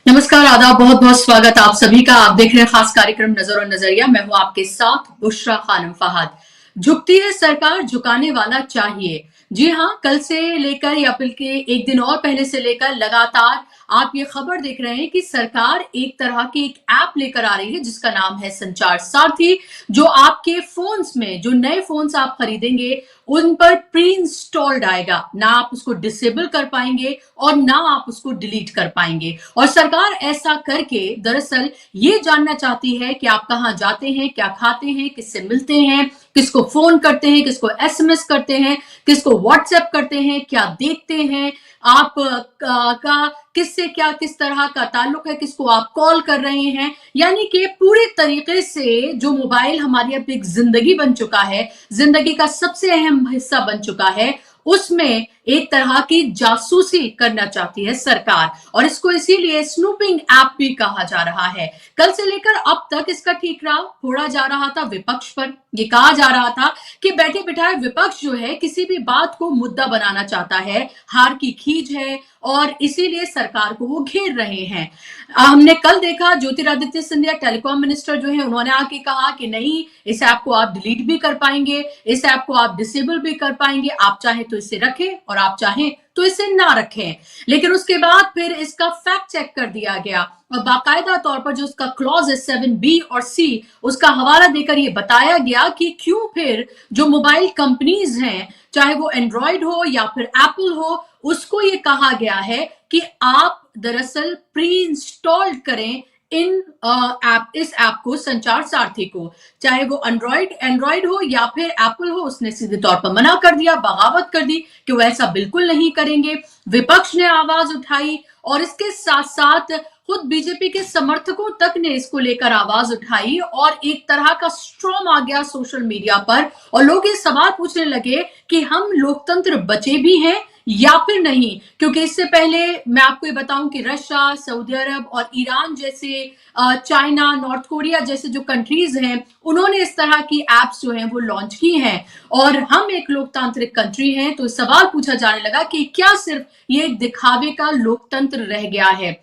नमस्कार, आदाब, बहुत बहुत स्वागत आप सभी का। आप देख रहे हैं खास कार्यक्रम नजर और नजरिया। मैं हूं आपके साथ बुशरा खानम फहाद। झुकती है सरकार, झुकाने वाला चाहिए। जी हां, कल से लेकर या बल्कि एक दिन और पहले से लेकर लगातार आप ये खबर देख रहे हैं कि सरकार एक तरह की एक ऐप लेकर आ रही है जिसका नाम है संचार सारथी, जो आपके फोन्स में, जो नए फोन्स आप खरीदेंगे उन पर प्री इंस्टॉल्ड आएगा। ना आप उसको डिसेबल कर पाएंगे और ना आप उसको डिलीट कर पाएंगे। और सरकार ऐसा करके दरअसल ये जानना चाहती है कि आप कहां जाते हैं, क्या खाते हैं, किससे मिलते हैं, किसको फोन करते हैं, किसको एसएमएस करते हैं, किसको व्हाट्सएप करते हैं, क्या देखते हैं, आप का किससे क्या किस तरह का ताल्लुक है, किसको आप कॉल कर रहे हैं। यानी कि पूरे तरीके से जो मोबाइल हमारी अब एक जिंदगी बन चुका है, जिंदगी का सबसे अहम हिस्सा बन चुका है, उसमें एक तरह की जासूसी करना चाहती है सरकार। और इसको इसीलिए स्नूपिंग ऐप भी कहा जा रहा है। कल से लेकर अब तक इसका ठीकरा फोड़ा जा रहा था विपक्ष पर। ये कहा जा रहा था कि बैठे बिठाए विपक्ष जो है किसी भी बात को मुद्दा बनाना चाहता है, हार की खींच है और इसीलिए सरकार को वो घेर रहे हैं। हमने कल देखा ज्योतिरादित्य सिंधिया टेलीकॉम मिनिस्टर जो है, उन्होंने आके कहा कि नहीं, इस ऐप को आप डिलीट भी कर पाएंगे, इस ऐप को आप डिसेबल भी कर पाएंगे, आप चाहे तो इसे रखें और आप चाहें तो इसे ना रखें। लेकिन उसके बाद फिर इसका फैक्ट चेक कर दिया गया और बाकायदा तौर पर जो उसका क्लॉज है 7B और C, उसका हवाला देकर यह बताया गया कि क्यों फिर जो मोबाइल कंपनीज हैं, चाहे वो एंड्रॉइड हो या फिर एप्पल हो, उसको ये कहा गया है कि आप दरअसल प्री इंस्टॉल्ड करें इस ऐप को, संचार सारथी को। चाहे वो एंड्रॉइड हो या फिर एप्पल हो, उसने सीधे तौर पर मना कर दिया, बगावत कर दी कि वो ऐसा बिल्कुल नहीं करेंगे। विपक्ष ने आवाज उठाई और इसके साथ साथ खुद बीजेपी के समर्थकों तक ने इसको लेकर आवाज उठाई और एक तरह का स्ट्रॉम आ गया सोशल मीडिया पर। और लोग ये सवाल पूछने लगे कि हम लोकतंत्र बचे भी हैं या फिर नहीं। क्योंकि इससे पहले मैं आपको ये बताऊं कि रशिया, सऊदी अरब और ईरान जैसे, चाइना, नॉर्थ कोरिया जैसे जो कंट्रीज हैं, उन्होंने इस तरह की एप्स जो हैं वो लॉन्च की हैं। और हम एक लोकतांत्रिक कंट्री हैं, तो सवाल पूछा जाने लगा कि क्या सिर्फ ये एक दिखावे का लोकतंत्र रह गया है।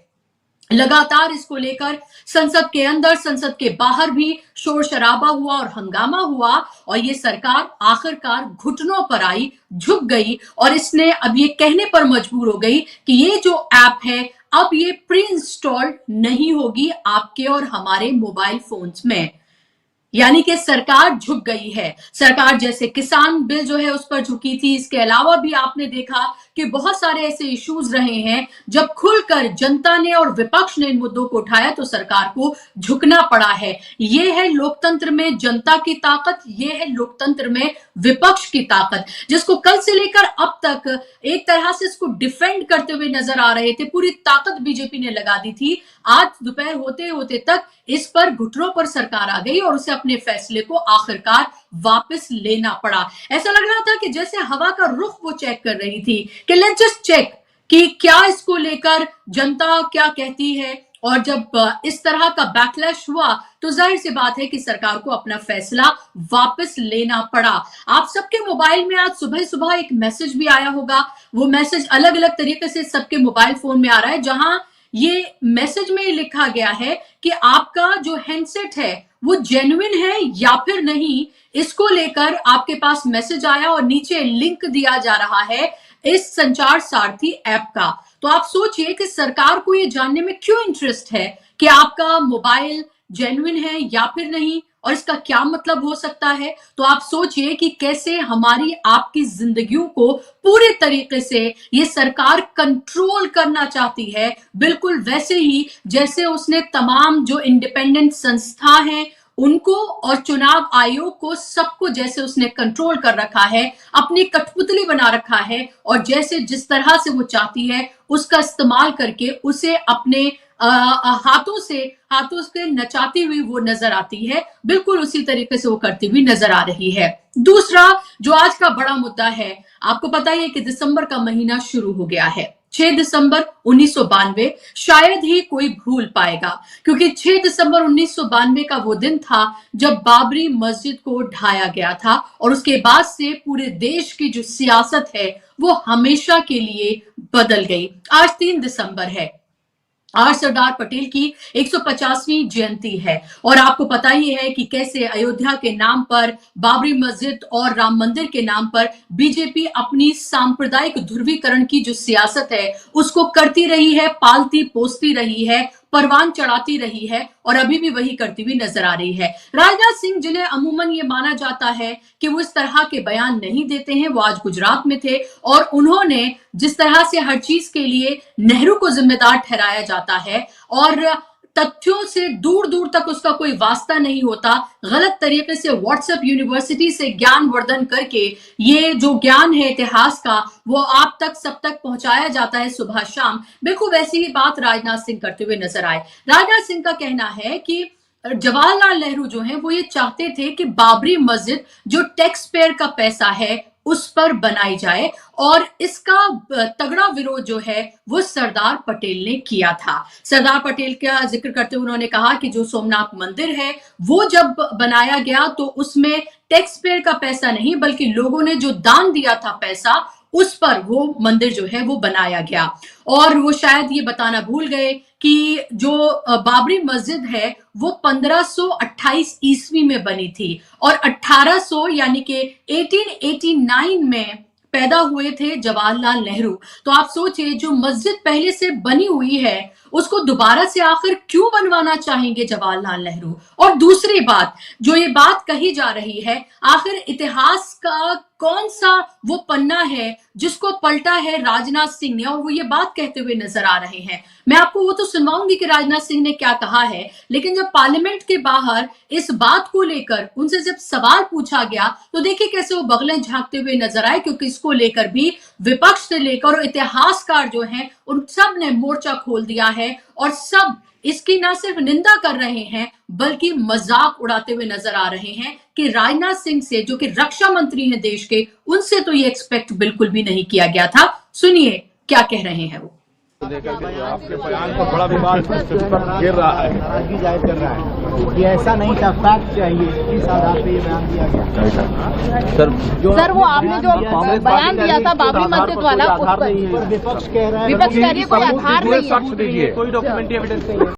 लगातार इसको लेकर संसद के अंदर, संसद के बाहर भी शोर शराबा हुआ और हंगामा हुआ और ये सरकार आखिरकार घुटनों पर आई, झुक गई और इसने अब ये कहने पर मजबूर हो गई कि ये जो ऐप है अब ये प्री इंस्टॉल्ड नहीं होगी आपके और हमारे मोबाइल फोन्स में। यानी कि सरकार झुक गई है। सरकार जैसे किसान बिल जो है उस पर झुकी थी। इसके अलावा भी आपने देखा कि बहुत सारे ऐसे इश्यूज रहे हैं जब खुलकर जनता ने और विपक्ष ने इन मुद्दों को उठाया तो सरकार को झुकना पड़ा है। ये है लोकतंत्र में जनता की ताकत, ये है लोकतंत्र में विपक्ष की ताकत, जिसको कल से लेकर अब तक एक तरह से इसको डिफेंड करते हुए नजर आ रहे थे। पूरी ताकत बीजेपी ने लगा दी थी। आज दोपहर होते होते तक इस पर घुटनों पर सरकार आ गई और उसे अपने फैसले को आखिरकार वापस लेना पड़ा। ऐसा लग रहा था कि जैसे हवा का रुख वो चेक कर रही थी कि लेट्स जस्ट चेक कि क्या इसको लेकर जनता क्या कहती है। और जब इस तरह का बैकलैश हुआ तो जाहिर सी बात है कि सरकार को अपना फैसला वापस लेना पड़ा। आप सबके मोबाइल में आज सुबह सुबह एक मैसेज भी आया होगा। वो मैसेज अलग अलग तरीके से सबके मोबाइल फोन में आ रहा है, जहां ये मैसेज में लिखा गया है कि आपका जो हैंडसेट है वो जेन्युइन है या फिर नहीं। इसको लेकर आपके पास मैसेज आया और नीचे लिंक दिया जा रहा है इस संचार सारथी ऐप का। तो आप सोचिए कि सरकार को ये जानने में क्यों इंटरेस्ट है कि आपका मोबाइल जेन्युइन है या फिर नहीं, और इसका क्या मतलब हो सकता है। तो आप सोचिए कि कैसे हमारी आपकी जिंदगियों को पूरे तरीके से ये सरकार कंट्रोल करना चाहती है, बिल्कुल वैसे ही जैसे उसने तमाम जो इंडिपेंडेंट संस्था हैं उनको और चुनाव आयोग को, सबको जैसे उसने कंट्रोल कर रखा है, अपनी कठपुतली बना रखा है और जैसे जिस तरह से वो चाहती है उसका इस्तेमाल करके उसे अपने हाथों से नचाती हुई वो नजर आती है। बिल्कुल उसी तरीके से वो करती हुई नजर आ रही है। दूसरा जो आज का बड़ा मुद्दा है, आपको पता ही है कि दिसंबर का महीना शुरू हो गया है। 6 दिसंबर 1992 शायद ही कोई भूल पाएगा, क्योंकि 6 दिसंबर 1992 का वो दिन था जब बाबरी मस्जिद को ढाया गया था और उसके बाद से पूरे देश की जो सियासत है वो हमेशा के लिए बदल गई। आज 3 दिसंबर है आज सरदार पटेल की 150वीं जयंती है और आपको पता ही है कि कैसे अयोध्या के नाम पर, बाबरी मस्जिद और राम मंदिर के नाम पर बीजेपी अपनी सांप्रदायिक ध्रुवीकरण की जो सियासत है उसको करती रही है, पालती पोसती रही है, परवान चढ़ाती रही है और अभी भी वही करती हुई नजर आ रही है। राजनाथ सिंह, जिन्हें अमूमन ये माना जाता है कि वो इस तरह के बयान नहीं देते हैं, वो आज गुजरात में थे और उन्होंने जिस तरह से हर चीज के लिए नेहरू को जिम्मेदार ठहराया जाता है और तथ्यों से दूर दूर तक उसका कोई वास्ता नहीं होता, गलत तरीके से व्हाट्सएप यूनिवर्सिटी से ज्ञान वर्धन करके ये जो ज्ञान है इतिहास का वो आप तक सब तक पहुंचाया जाता है सुबह शाम। बिल्कुल वैसी ही बात राजनाथ सिंह करते हुए नजर आए। राजनाथ सिंह का कहना है कि जवाहरलाल नेहरू जो है वो ये चाहते थे कि बाबरी मस्जिद जो टैक्स पेयर का पैसा है उस पर बनाई जाए और इसका तगड़ा विरोध जो है वो सरदार पटेल ने किया था। सरदार पटेल का जिक्र करते हुए उन्होंने कहा कि जो सोमनाथ मंदिर है वो जब बनाया गया तो उसमें टैक्स पेयर का पैसा नहीं बल्कि लोगों ने जो दान दिया था पैसा उस पर वो मंदिर जो है वो बनाया गया। और वो शायद ये बताना भूल गए कि जो बाबरी मस्जिद है वो 1528 ईस्वी में बनी थी और 1800 यानी कि 1889 में पैदा हुए थे जवाहरलाल नेहरू। तो आप सोचिए जो मस्जिद पहले से बनी हुई है उसको दोबारा से आखिर क्यों बनवाना चाहेंगे जवाहरलाल नेहरू। और दूसरी बात, जो ये बात कही जा रही है, आखिर इतिहास का कौन सा वो पन्ना है जिसको पलटा है राजनाथ सिंह ने, और वो ये बात कहते हुए नजर आ रहे हैं। मैं आपको वो तो सुनवाऊंगी कि राजनाथ सिंह ने क्या कहा है, लेकिन जब पार्लियामेंट के बाहर इस बात को लेकर उनसे जब सवाल पूछा गया तो देखिए कैसे वो बगलें झांकते हुए नजर आए, क्योंकि इसको लेकर भी विपक्ष से लेकर और इतिहासकार जो हैं उन सब ने मोर्चा खोल दिया है और सब इसकी ना सिर्फ निंदा कर रहे हैं बल्कि मजाक उड़ाते हुए नजर आ रहे हैं कि राजनाथ सिंह से, जो कि रक्षा मंत्री हैं देश के, उनसे तो ये एक्सपेक्ट बिल्कुल भी नहीं किया गया था। सुनिए क्या कह रहे हैं वो। लेकर के आपके बयान पर बड़ा विवाद गिर रहा है, जाहिर कर रहा है ये ऐसा नहीं था, फैक्ट चाहिए, किस आधार पे ये बयान दिया गया। सर वो आपने जो बयान दिया था बाबरी मस्जिद वाला उस पर विपक्ष कह रहा है, विपक्ष कह रही है कोई आधार नहीं है, कोई डॉक्यूमेंट्री एविडेंस नहीं है।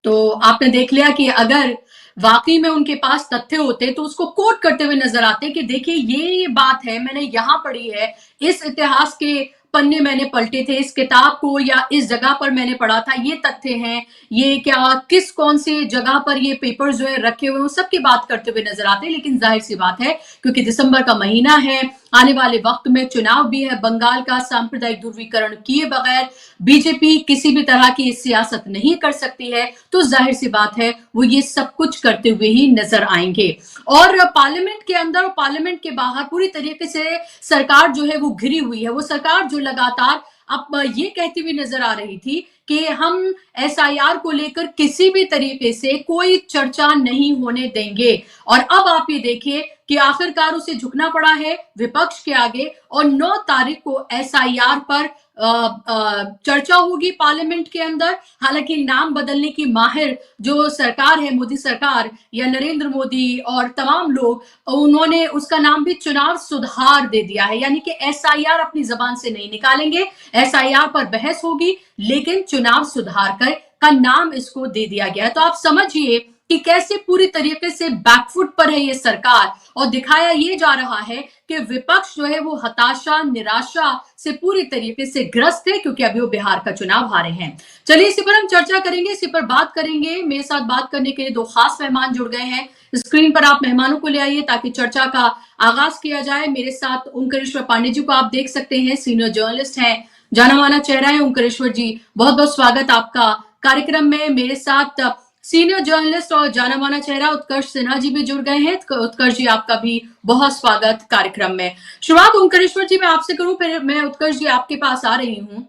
तो आपने देख लिया कि अगर वाकई में उनके पास तथ्य होते तो उसको कोट करते हुए नजर आते कि देखिए ये बात है, मैंने यहां पढ़ी है, इस इतिहास के पन्ने मैंने पलटे थे, इस किताब को या इस जगह पर मैंने पढ़ा था, ये तथ्य हैं, ये क्या किस कौन सी जगह पर ये पेपर जो है रखे हुए हैं, सबकी बात करते हुए नजर आते हैं। लेकिन जाहिर सी बात है क्योंकि दिसंबर का महीना है, आने वाले वक्त में चुनाव भी है, बंगाल का सांप्रदायिक ध्रुवीकरण किए बगैर बीजेपी किसी भी तरह की सियासत नहीं कर सकती है, तो जाहिर सी बात है वो ये सब कुछ करते हुए ही नजर आएंगे। और पार्लियामेंट के अंदर और पार्लियामेंट के बाहर पूरी तरीके से सरकार जो है वो घिरी हुई है। वो सरकार जो लगातार अब ये कहती हुई नजर आ रही थी कि हम एसआईआर को लेकर किसी भी तरीके से कोई चर्चा नहीं होने देंगे, और अब आप ये देखिए कि आखिरकार उसे झुकना पड़ा है विपक्ष के आगे और 9 तारीख को एसआईआर पर चर्चा होगी पार्लियामेंट के अंदर। हालांकि नाम बदलने की माहिर जो सरकार है, मोदी सरकार या नरेंद्र मोदी और तमाम लोग, उन्होंने उसका नाम भी चुनाव सुधार दे दिया है, यानी कि एसआईआर अपनी जबान से नहीं निकालेंगे, एसआईआर पर बहस होगी लेकिन चुनाव सुधार का नाम इसको दे दिया गया है। तो आप समझिए कि कैसे पूरी तरीके से बैकफुट पर है ये सरकार, और दिखाया ये जा रहा है कि विपक्ष जो है वो हताशा निराशा से पूरी तरीके से ग्रस्त है, क्योंकि अभी वो बिहार का चुनाव हारे हैं। चलिए इसी पर हम चर्चा करेंगे, इसी पर बात करेंगे। मेरे साथ बात करने के लिए 2 खास मेहमान जुड़ गए हैं। स्क्रीन पर आप मेहमानों को ले आइए ताकि चर्चा का आगाज किया जाए। मेरे साथ ओंकारेश्वर पांडे जी को आप देख सकते हैं, सीनियर जर्नलिस्ट हैं, जाना माना चेहरा है। ओंकारेश्वर जी, बहुत बहुत स्वागत आपका कार्यक्रम में। मेरे साथ सीनियर जर्नलिस्ट और जाना माना चेहरा उत्कर्ष सिन्हा जी भी जुड़ गए हैं। उत्कर्ष जी, आपका भी बहुत स्वागत कार्यक्रम में। शुरुआत ओंकारेश्वर जी मैं आपसे करूं, फिर मैं उत्कर्ष जी आपके पास आ रही हूं।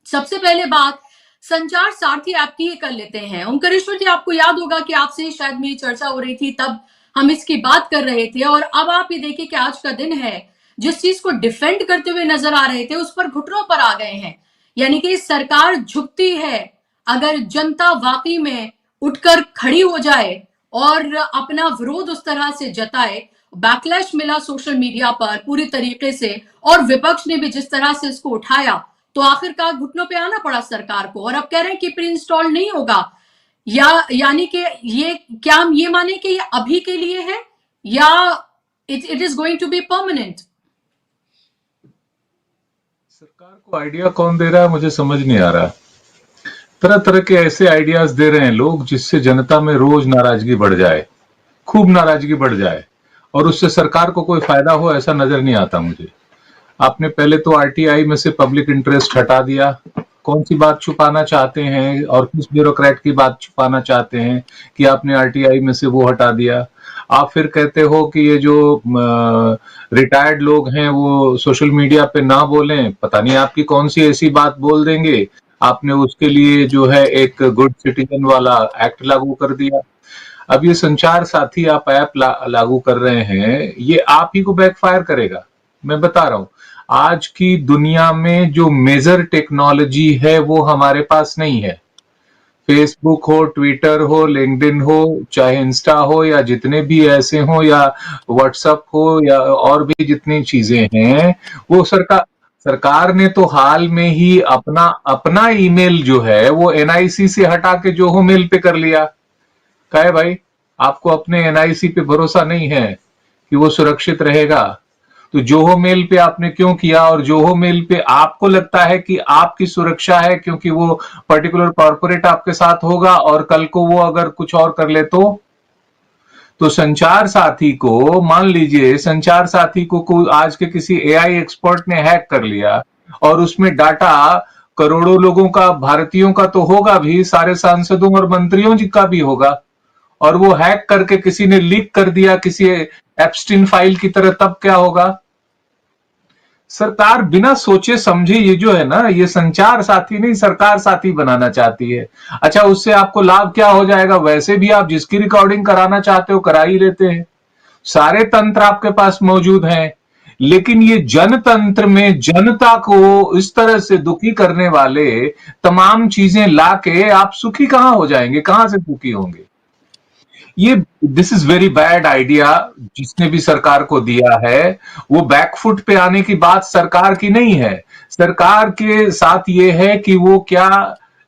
सबसे पहले बात संचार सारथी ऐप की कर लेते हैं। ओंकारेश्वर जी, आपको याद होगा कि आपसे शायद मेरी चर्चा हो रही थी, तब हम इसकी बात कर रहे थे, और अब आप ये देखिए कि आज का दिन है, जिस चीज को डिफेंड करते हुए नजर आ रहे थे उस पर घुटनों पर आ गए हैं। यानी कि सरकार झुकती है अगर जनता वाकई में उठकर खड़ी हो जाए और अपना विरोध उस तरह से जताए। बैकलैश मिला सोशल मीडिया पर पूरी तरीके से, और विपक्ष ने भी जिस तरह से इसको उठाया तो आखिरकार घुटनों पे आना पड़ा सरकार को, और अब कह रहे हैं कि प्री इंस्टॉल नहीं होगा। यानी कि ये क्या हम ये माने कि ये अभी के लिए है, या it is going to be permanent? सरकार को आइडिया कौन दे रहा है मुझे समझ नहीं आ रहा। तरह तरह के ऐसे आइडियाज दे रहे हैं लोग जिससे जनता में रोज नाराजगी बढ़ जाए, खूब नाराजगी बढ़ जाए, और उससे सरकार को कोई फायदा हो ऐसा नजर नहीं आता मुझे। आपने पहले तो आरटीआई में से पब्लिक इंटरेस्ट हटा दिया। कौन सी बात छुपाना चाहते हैं और किस ब्यूरोक्रेट की बात छुपाना चाहते हैं कि आपने आरटीआई में से वो हटा दिया। आप फिर कहते हो कि ये जो रिटायर्ड लोग हैं वो सोशल मीडिया पे ना बोलें, पता नहीं आपकी कौन सी ऐसी बात बोल देंगे। आपने उसके लिए जो है एक गुड सिटीजन वाला एक्ट लागू कर दिया। अब ये संचार साथी आप ऐप लागू कर रहे हैं, ये आप ही को बैकफायर करेगा। मैं बता रहा हूं, आज की दुनिया में जो मेजर टेक्नोलॉजी है वो हमारे पास नहीं है। फेसबुक हो, ट्विटर हो, लिंक्डइन हो, चाहे इंस्टा हो, या जितने भी ऐसे हो, या व्हाट्सएप हो, या और भी जितनी चीजें हैं, वो सरकार ने तो हाल में ही अपना ईमेल जो है वो एनआईसी से हटा के जोहो मेल पे कर लिया। क्या है भाई, आपको अपने एनआईसी पे भरोसा नहीं है कि वो सुरक्षित रहेगा? तो जोहो मेल पे आपने क्यों किया? और जोहो मेल पे आपको लगता है कि आपकी सुरक्षा है क्योंकि वो पर्टिकुलर कॉर्पोरेट आपके साथ होगा, और कल को वो अगर कुछ और कर ले तो संचार साथी को, मान लीजिए संचार साथी को आज के किसी एआई एक्सपर्ट ने हैक कर लिया और उसमें डाटा करोड़ों लोगों का, भारतीयों का तो होगा भी, सारे सांसदों और मंत्रियों जी का भी होगा, और वो हैक करके किसी ने लीक कर दिया किसी एप्स्टीन फाइल की तरह, तब क्या होगा? सरकार बिना सोचे समझे ये जो है ना, ये संचार साथी नहीं सरकार साथी बनाना चाहती है। अच्छा, उससे आपको लाभ क्या हो जाएगा? वैसे भी आप जिसकी रिकॉर्डिंग कराना चाहते हो करा ही लेते हैं, सारे तंत्र आपके पास मौजूद हैं। लेकिन ये जनतंत्र में जनता को इस तरह से दुखी करने वाले तमाम चीजें लाके आप सुखी कहां हो जाएंगे? कहां से सुखी होंगे? ये this is very bad idea जिसने भी सरकार को दिया है। वो बैकफुट पे आने की बात सरकार की नहीं है। सरकार के साथ ये है कि वो क्या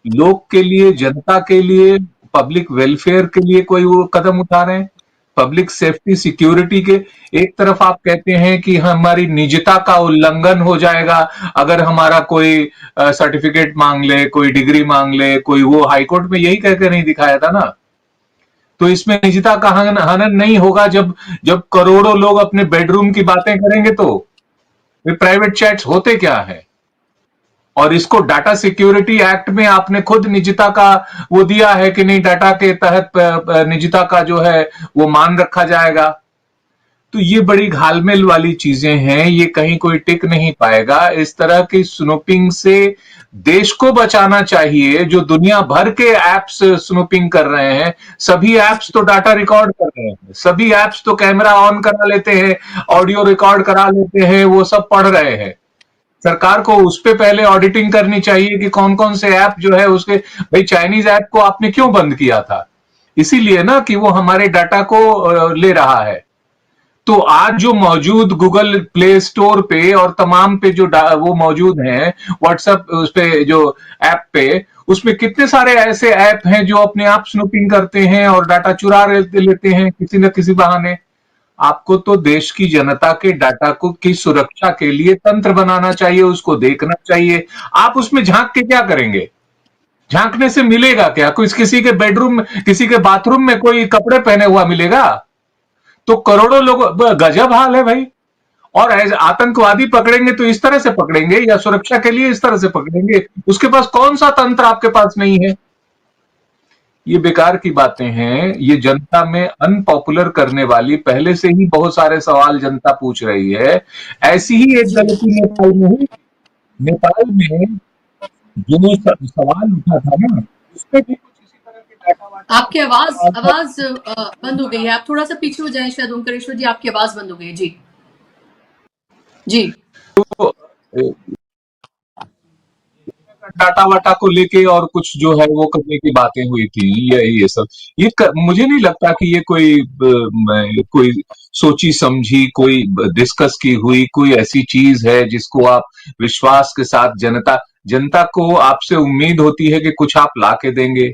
लोग के लिए, जनता के लिए, पब्लिक वेलफेयर के लिए कोई वो कदम उठा रहे हैं, पब्लिक सेफ्टी सिक्योरिटी के। एक तरफ आप कहते हैं कि हमारी निजता का उल्लंघन हो जाएगा अगर हमारा कोई सर्टिफिकेट मांग ले, कोई डिग्री मांग ले, कोई वो हाईकोर्ट में यही कहकर नहीं दिखाया था ना। तो इसमें निजता का हनन नहीं होगा जब जब करोड़ों लोग अपने बेडरूम की बातें करेंगे। तो वे प्राइवेट चैट्स होते क्या है? और इसको डाटा सिक्योरिटी एक्ट में आपने खुद निजता का वो दिया है कि नहीं, डाटा के तहत निजता का जो है वो मान रखा जाएगा। तो ये बड़ी घालमेल वाली चीजें हैं, ये कहीं कोई टिक नहीं पाएगा। इस तरह की स्नूपिंग से देश को बचाना चाहिए। जो दुनिया भर के एप्स स्नूपिंग कर रहे हैं, सभी एप्स तो डाटा रिकॉर्ड कर रहे हैं, सभी एप्स तो कैमरा ऑन करा लेते हैं, ऑडियो रिकॉर्ड करा लेते हैं, वो सब पढ़ रहे हैं। सरकार को उस पे पहले ऑडिटिंग करनी चाहिए कि कौन कौन से ऐप जो है उसके, भाई चाइनीज ऐप को आपने क्यों बंद किया था? इसीलिए ना कि वो हमारे डाटा को ले रहा है। तो आज जो मौजूद गूगल प्ले स्टोर पे और तमाम पे जो वो मौजूद हैं, व्हाट्सएप उस पे जो ऐप पे, उसमें कितने सारे ऐसे ऐप हैं जो अपने आप स्नूपिंग करते हैं और डाटा चुरा लेते हैं किसी न किसी बहाने। आपको तो देश की जनता के डाटा को की सुरक्षा के लिए तंत्र बनाना चाहिए, उसको देखना चाहिए। आप उसमें झांक के क्या करेंगे? झांकने से मिलेगा क्या? कुछ किसी के बेडरूम में, किसी के बाथरूम में कोई कपड़े पहने हुआ मिलेगा? तो करोड़ों लोग, गजब हाल है भाई। और आतंकवादी पकड़ेंगे तो इस तरह से पकड़ेंगे, या सुरक्षा के लिए इस तरह से पकड़ेंगे? उसके पास कौन सा तंत्र आपके पास नहीं है? ये बेकार की बातें हैं। ये जनता में अनपॉपुलर करने वाली, पहले से ही बहुत सारे सवाल जनता पूछ रही है। ऐसी ही एक गलती नेपाल में हुई। नेपाल में जो सवाल उठा था ना, उसमें भी कुछ इसी तरह के डाटा आपकी आवाज बंद हो गई है। आप थोड़ा सा पीछे हो जाएं शायद ओंकारेश्वर जी, आपकी आवाज बंद हो गई है। जी जी। तो डाटा वाटा को लेके और कुछ जो है वो करने की बातें हुई थी, ये सब मुझे नहीं लगता कि ये कोई सोची समझी, कोई डिस्कस की हुई कोई ऐसी चीज है जिसको आप विश्वास के साथ जनता, जनता को आपसे उम्मीद होती है कि कुछ आप ला के देंगे,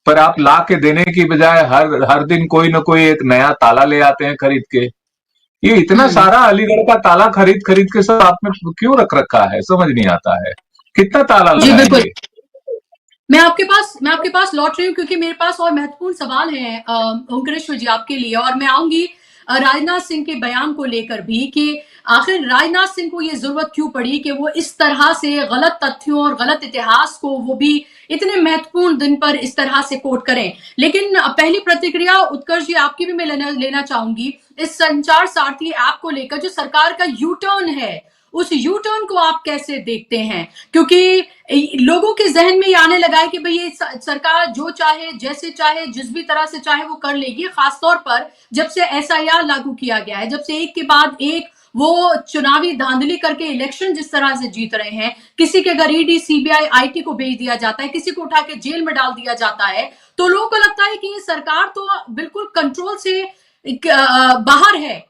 पर आप ला के देने की बजाय हर हर दिन कोई ना कोई एक नया ताला ले आते हैं खरीद के। ये इतना सारा अलीगढ़ का ताला खरीद खरीद के सब आपने क्यों रख रखा है, समझ नहीं आता है। कितना ताला जी बिल्कुल। लगाएंगे? मैं आपके पास लौट रही हूँ क्योंकि मेरे पास और महत्वपूर्ण सवाल है ओंकारेश्वर जी आपके लिए, और मैं आऊंगी राजनाथ सिंह के बयान को लेकर भी कि आखिर राजनाथ सिंह को ये जरूरत क्यों पड़ी कि वो इस तरह से गलत तथ्यों और गलत इतिहास को वो भी इतने महत्वपूर्ण दिन पर इस तरह से कोट करें। लेकिन पहली प्रतिक्रिया उत्कर्ष जी आपकी भी मैं लेना चाहूंगी इस संचार सारथी ऐप को लेकर, जो सरकार का यू टर्न है, उस यू टर्न को आप कैसे देखते हैं? क्योंकि लोगों के जहन में ये आने लगा है कि भाई ये सरकार जो चाहे, जैसे चाहे, जिस भी तरह से चाहे वो कर लेगी, खासतौर पर जब से एसआईआर लागू किया गया है, जब से एक के बाद एक वो चुनावी धांधली करके इलेक्शन जिस तरह से जीत रहे हैं, किसी के अगर ईडी सीबीआई आईटी को भेज दिया जाता है, किसी को उठा के जेल में डाल दिया जाता है, तो लोगों को लगता है कि ये सरकार तो बिल्कुल कंट्रोल से बाहर है।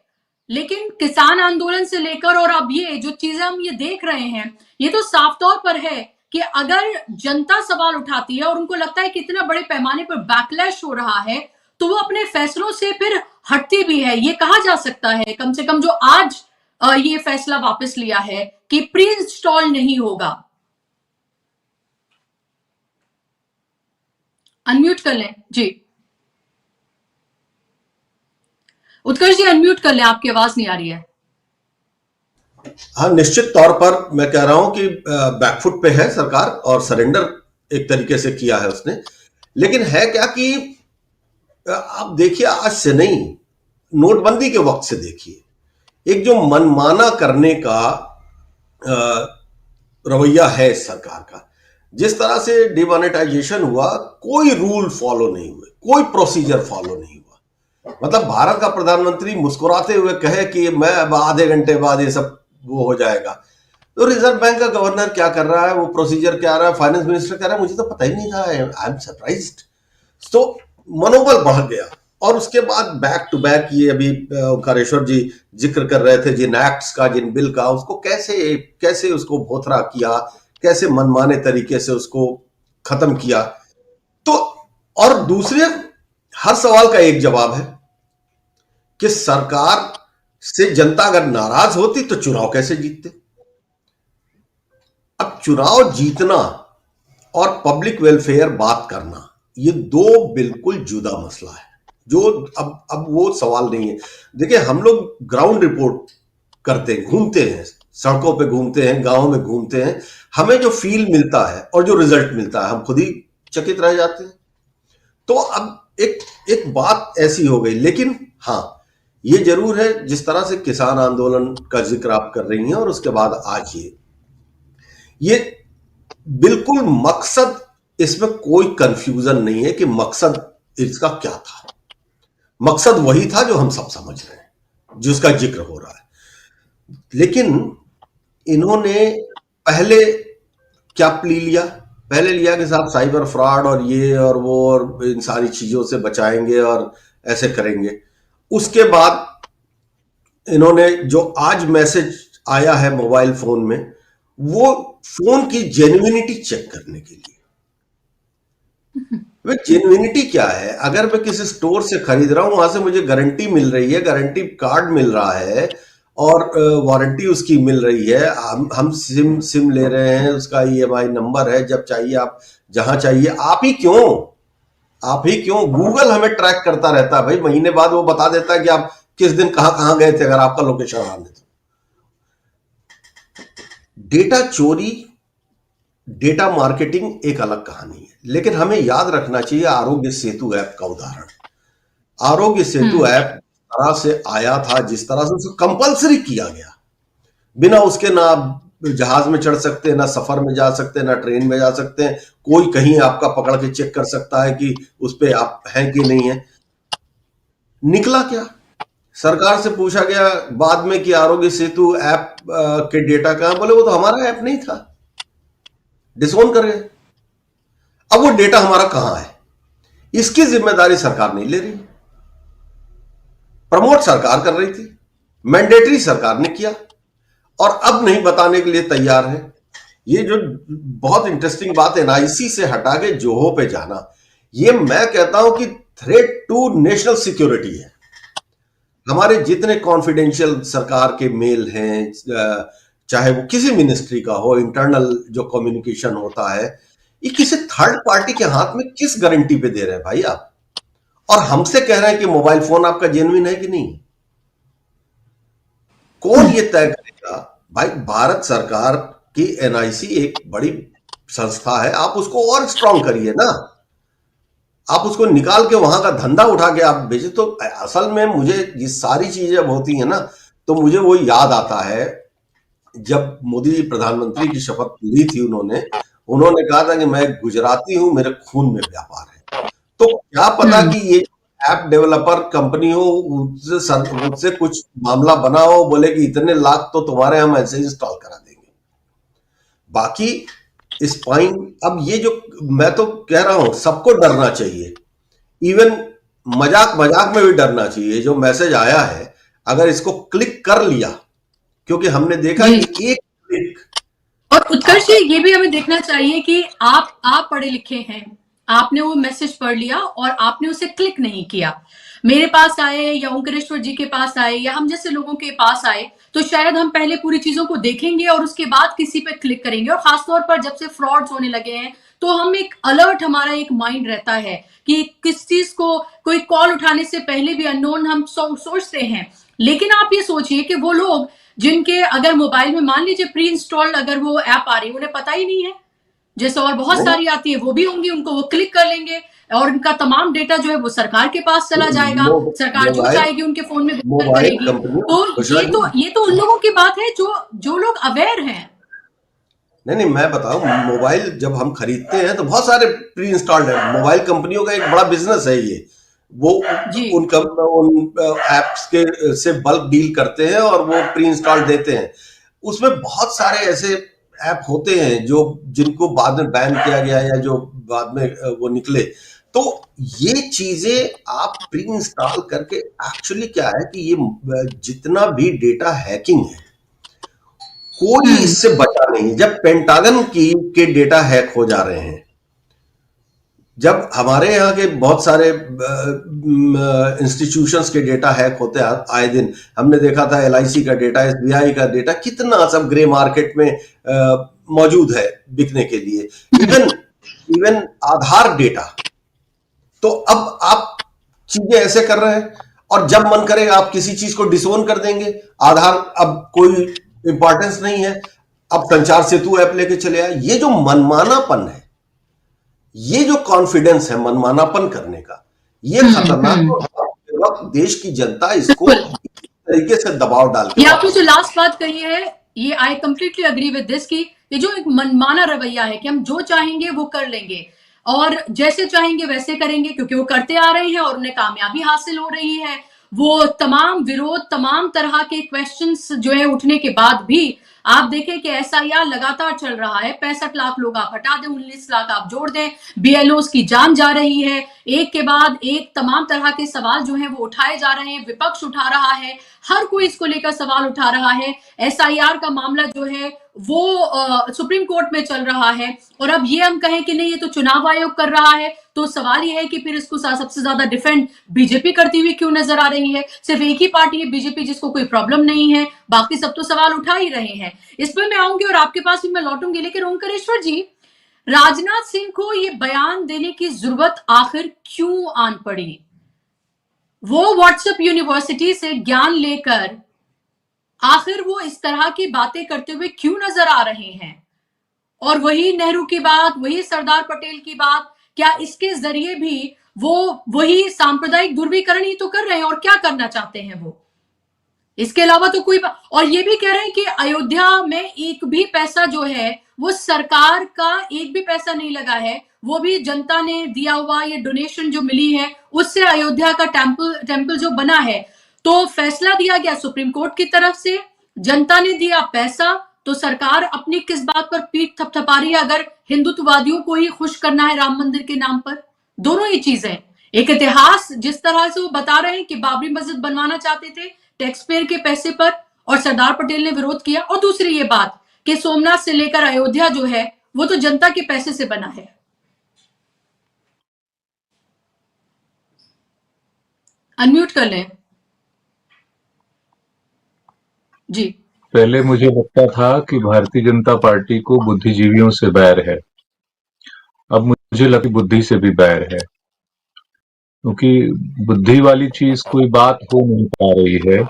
लेकिन किसान आंदोलन से लेकर और अब ये जो चीजें हम ये देख रहे हैं, ये तो साफ तौर पर है कि अगर जनता सवाल उठाती है और उनको लगता है कि इतना बड़े पैमाने पर बैकलैश हो रहा है, तो वो अपने फैसलों से फिर हटती भी है। ये कहा जा सकता है कम से कम जो आज ये फैसला वापस लिया है कि प्री इंस्टॉल नहीं होगा। अनम्यूट कर लें जी, उत्कर्ष जी अनम्यूट कर लें, आपकी आवाज नहीं आ रही है। हाँ, निश्चित तौर पर मैं कह रहा हूं कि बैकफुट पे है सरकार और सरेंडर एक तरीके से किया है उसने। लेकिन है क्या कि आप देखिए, आज से नहीं, नोटबंदी के वक्त से देखिए, एक जो मनमाना करने का रवैया है इस सरकार का। जिस तरह से डिमोनेटाइजेशन हुआ, कोई रूल फॉलो नहीं हुए, कोई प्रोसीजर फॉलो नहीं हुआ। मतलब भारत का प्रधानमंत्री मुस्कुराते हुए कहे कि मैं अब आधे घंटे बाद ये सब वो हो जाएगा, तो रिजर्व बैंक का गवर्नर क्या कर रहा है, वो प्रोसीजर क्या रहा है, फाइनेंस मिनिस्टर कह रहा है मुझे तो पता ही नहीं था, आई एम सरप्राइज्ड। तो मनोबल बढ़ गया। और उसके बाद बैक टू बैक ये अभी ओंकारेश्वर जी जिक्र कर रहे थे जिन एक्ट्स का, जिन बिल का, उसको कैसे उसको भोथरा किया, कैसे मनमाने तरीके से उसको खत्म किया। तो और दूसरे हर सवाल का एक जवाब है कि सरकार से जनता अगर नाराज होती तो चुनाव कैसे जीतते। अब चुनाव जीतना और पब्लिक वेलफेयर बात करना, ये दो बिल्कुल जुदा मसला है, जो अब वो सवाल नहीं है। देखिए, हम लोग ग्राउंड रिपोर्ट करते हैं, घूमते हैं, सड़कों पे घूमते हैं, गांव में घूमते हैं, हमें जो फील मिलता है और जो रिजल्ट मिलता है, हम खुद ही चकित रह जाते हैं। तो अब एक बात ऐसी हो गई। लेकिन हाँ, ये जरूर है, जिस तरह से किसान आंदोलन का जिक्र आप कर रही हैं और उसके बाद आज ये बिल्कुल मकसद, इसमें कोई कंफ्यूजन नहीं है कि मकसद इसका क्या था। मकसद वही था जो हम सब समझ रहे हैं, जिसका जिक्र हो रहा है। लेकिन इन्होंने पहले क्या प्ली लिया? पहले लिया कि साहब साइबर फ्रॉड और ये और वो और इन सारी चीजों से बचाएंगे और ऐसे करेंगे। उसके बाद इन्होंने जो आज मैसेज आया है मोबाइल फोन में, वो फोन की जेन्युइनिटी चेक करने के लिए। वे जेन्युइनिटी क्या है? अगर मैं किसी स्टोर से खरीद रहा हूं, वहां से मुझे गारंटी मिल रही है, गारंटी कार्ड मिल रहा है और वारंटी उसकी मिल रही है, हम सिम ले रहे हैं, उसका EMI नंबर है, जब चाहिए आप जहां चाहिए। आप ही क्यों गूगल हमें ट्रैक करता रहता है भाई, महीने बाद वो बता देता है कि आप किस दिन कहां गए थे, अगर आपका लोकेशन आने तो। डेटा चोरी, डेटा मार्केटिंग एक अलग कहानी है। लेकिन हमें याद रखना चाहिए आरोग्य सेतु ऐप का उदाहरण। आरोग्य सेतु ऐप तरह से आया था, जिस तरह से उसको कंपलसरी किया गया, बिना उसके ना जहाज में चढ़ सकते, ना सफर में जा सकते, ना ट्रेन में जा सकते हैं, कोई कहीं आपका पकड़ के चेक कर सकता है कि उस पे आप हैं कि नहीं है। निकला क्या? सरकार से पूछा गया बाद में कि आरोग्य सेतु ऐप के डेटा कहां? बोले वो तो हमारा ऐप नहीं था, डिसओन कर गए। अब वो डेटा हमारा कहां है, इसकी जिम्मेदारी सरकार नहीं ले रही। प्रमोट सरकार कर रही थी, मैंडेटरी सरकार ने किया, और अब नहीं बताने के लिए तैयार है। ये जो बहुत इंटरेस्टिंग बात है, एनआईसी से हटा के जोहो पे जाना, ये मैं कहता हूं कि थ्रेट टू नेशनल सिक्योरिटी है। हमारे जितने कॉन्फिडेंशियल सरकार के मेल हैं, चाहे वो किसी मिनिस्ट्री का हो, इंटरनल जो कम्युनिकेशन होता है, ये किसी थर्ड पार्टी के हाथ में किस गारंटी पे दे रहे हैं भाई आप? और हमसे कह रहे हैं कि मोबाइल फोन आपका जेन्युइन है कि नहीं? कौन ये तय करेगा भाई? भारत सरकार की एनआईसी एक बड़ी संस्था है, आप उसको और स्ट्रांग करिए ना, आप उसको निकाल के वहां का धंधा उठा के आप भेजिए। तो असल में मुझे ये सारी चीजें जब होती है ना, तो मुझे वो याद आता है जब मोदी जी प्रधानमंत्री की शपथ ली थी, उन्होंने कहा था कि मैं गुजराती हूं, मेरे खून में व्यापार है। तो क्या पता कि ये ऐप डेवलपर कंपनी हो, उससे कुछ मामला बना हो, बोले कि इतने लाख तो तुम्हारे हम ऐसे इंस्टॉल करा देंगे। बाकी स्पाइन, अब ये जो मैं तो कह रहा हूं सबको डरना चाहिए, इवन मजाक में भी डरना चाहिए। जो मैसेज आया है, अगर इसको क्लिक कर लिया, क्योंकि हमने देखा कि एक क्लिक, और उत्कर्ष जी, ये भी हमें देखना चाहिए कि आप पढ़े लिखे हैं, आपने वो मैसेज पढ़ लिया और आपने उसे क्लिक नहीं किया। मेरे पास आए या ओंकारेश्वर जी के पास आए या हम जैसे लोगों के पास आए, तो शायद हम पहले पूरी चीजों को देखेंगे और उसके बाद किसी पे क्लिक करेंगे। और खासतौर पर जब से फ्रॉड्स होने लगे हैं, तो हम एक अलर्ट, हमारा एक माइंड रहता है कि किस चीज को, कोई कॉल उठाने से पहले भी अननोन हम सोचते हैं। लेकिन आप ये सोचिए कि वो लोग जिनके अगर मोबाइल में मान लीजिए प्री इंस्टॉल्ड अगर वो ऐप आ रही है, उन्हें पता ही नहीं है, जैसे और बहुत सारी आती है वो भी होंगी, उनको वो क्लिक कर लेंगे और उनका तमाम डेटा जो है वो सरकार के पास चला जाएगा, सरकार जो चाहेगी उनके फोन में बेहतर करेगी। तो ये तो उन लोगों की बात है जो लोग अवेयर हैं। नहीं, मैं बताऊं, मोबाइल जब हम खरीदते हैं तो बहुत सारे प्री इंस्टॉल्ड है। मोबाइल कंपनियों का एक बड़ा बिजनेस है ये, वो उन एप्स के से बल्क डील करते हैं और वो प्री इंस्टॉल देते हैं। उसमें बहुत सारे ऐसे ऐप होते हैं जो जिनको बाद में बैन किया गया या जो बाद में वो निकले। तो ये चीजें आप प्री इंस्टॉल करके, एक्चुअली क्या है कि ये जितना भी डेटा हैकिंग है, कोई इससे बचा नहीं। जब पेंटागन के डेटा हैक हो जा रहे हैं, जब हमारे यहाँ के बहुत सारे इंस्टीट्यूशंस के डेटा हैक होते हैं आए दिन, हमने देखा था एलआईसी का डेटा, एसबीआई का डेटा, कितना सब ग्रे मार्केट में मौजूद है बिकने के लिए, इवन आधार डेटा। तो अब आप चीजें ऐसे कर रहे हैं और जब मन करेगा आप किसी चीज को डिसोन कर देंगे। आधार अब कोई इंपॉर्टेंस नहीं है, अब संचार सेतु ऐप लेके चले आए। ये जो मनमानापन है, ये जो कॉन्फिडेंस है मनमानापन करने का, ये खतरनाक। देश की जनता इसको इस तरीके से दबाव डाल के, ये आपने जो लास्ट बात कही है, ये I completely agree with this, कि ये जो एक मनमाना रवैया है कि हम जो चाहेंगे वो कर लेंगे और जैसे चाहेंगे वैसे करेंगे, क्योंकि वो करते आ रहे हैं और उन्हें कामयाबी हासिल हो रही है। वो तमाम विरोध, तमाम तरह के क्वेश्चंस जो है उठने के बाद भी आप देखें कि एसआईआर लगातार चल रहा है। 65 लाख लोग आप हटा दें, 19 लाख आप जोड़ दें, बीएलओस की जान जा रही है, एक के बाद एक तमाम तरह के सवाल जो है वो उठाए जा रहे हैं, विपक्ष उठा रहा है, हर कोई इसको लेकर सवाल उठा रहा है। एसआईआर का मामला जो है वो सुप्रीम कोर्ट में चल रहा है और अब ये हम कहें कि नहीं ये तो चुनाव आयोग कर रहा है, तो सवाल ये है कि फिर इसको सबसे ज्यादा डिफेंड बीजेपी करती हुई क्यों नजर आ रही है? सिर्फ एक ही पार्टी है बीजेपी जिसको कोई प्रॉब्लम नहीं है, बाकी सब तो सवाल उठा ही रहे हैं। इस पर मैं आऊंगी और आपके पास भी मैं लौटूंगी, लेकिन ओंकारेश्वर जी, राजनाथ सिंह को ये बयान देने की जरूरत आखिर क्यों आन पड़ी? वो व्हाट्सएप यूनिवर्सिटी से ज्ञान लेकर आखिर वो इस तरह की बातें करते हुए क्यों नजर आ रहे हैं? और वही नेहरू की बात, वही सरदार पटेल की बात, क्या इसके जरिए भी वो वही सांप्रदायिक ध्रुवीकरण ही तो कर रहे हैं? और क्या करना चाहते हैं वो? इसके अलावा तो कोई और ये भी कह रहे हैं कि अयोध्या में एक भी पैसा जो है वो सरकार का एक भी पैसा नहीं लगा है, वो भी जनता ने दिया हुआ ये डोनेशन जो मिली है उससे अयोध्या का टेम्पल जो बना है। तो फैसला दिया गया सुप्रीम कोर्ट की तरफ से, जनता ने दिया पैसा, तो सरकार अपनी किस बात पर पीठ थपथपा रही है अगर हिंदुत्ववादियों को ही खुश करना है राम मंदिर के नाम पर? दोनों ही चीजें, एक इतिहास जिस तरह से वो बता रहे हैं कि बाबरी मस्जिद बनवाना चाहते थे टैक्स पेयर के पैसे पर और सरदार पटेल ने विरोध किया, और दूसरी ये बात कि सोमनाथ से लेकर अयोध्या जो है वो तो जनता के पैसे से बना है। अनम्यूट कर लें जी। पहले मुझे लगता था कि भारतीय जनता पार्टी को बुद्धिजीवियों से बैर है, अब मुझे लगता है बुद्धि से भी बैर है, क्योंकि बुद्धि वाली चीज कोई बात हो नहीं पा रही है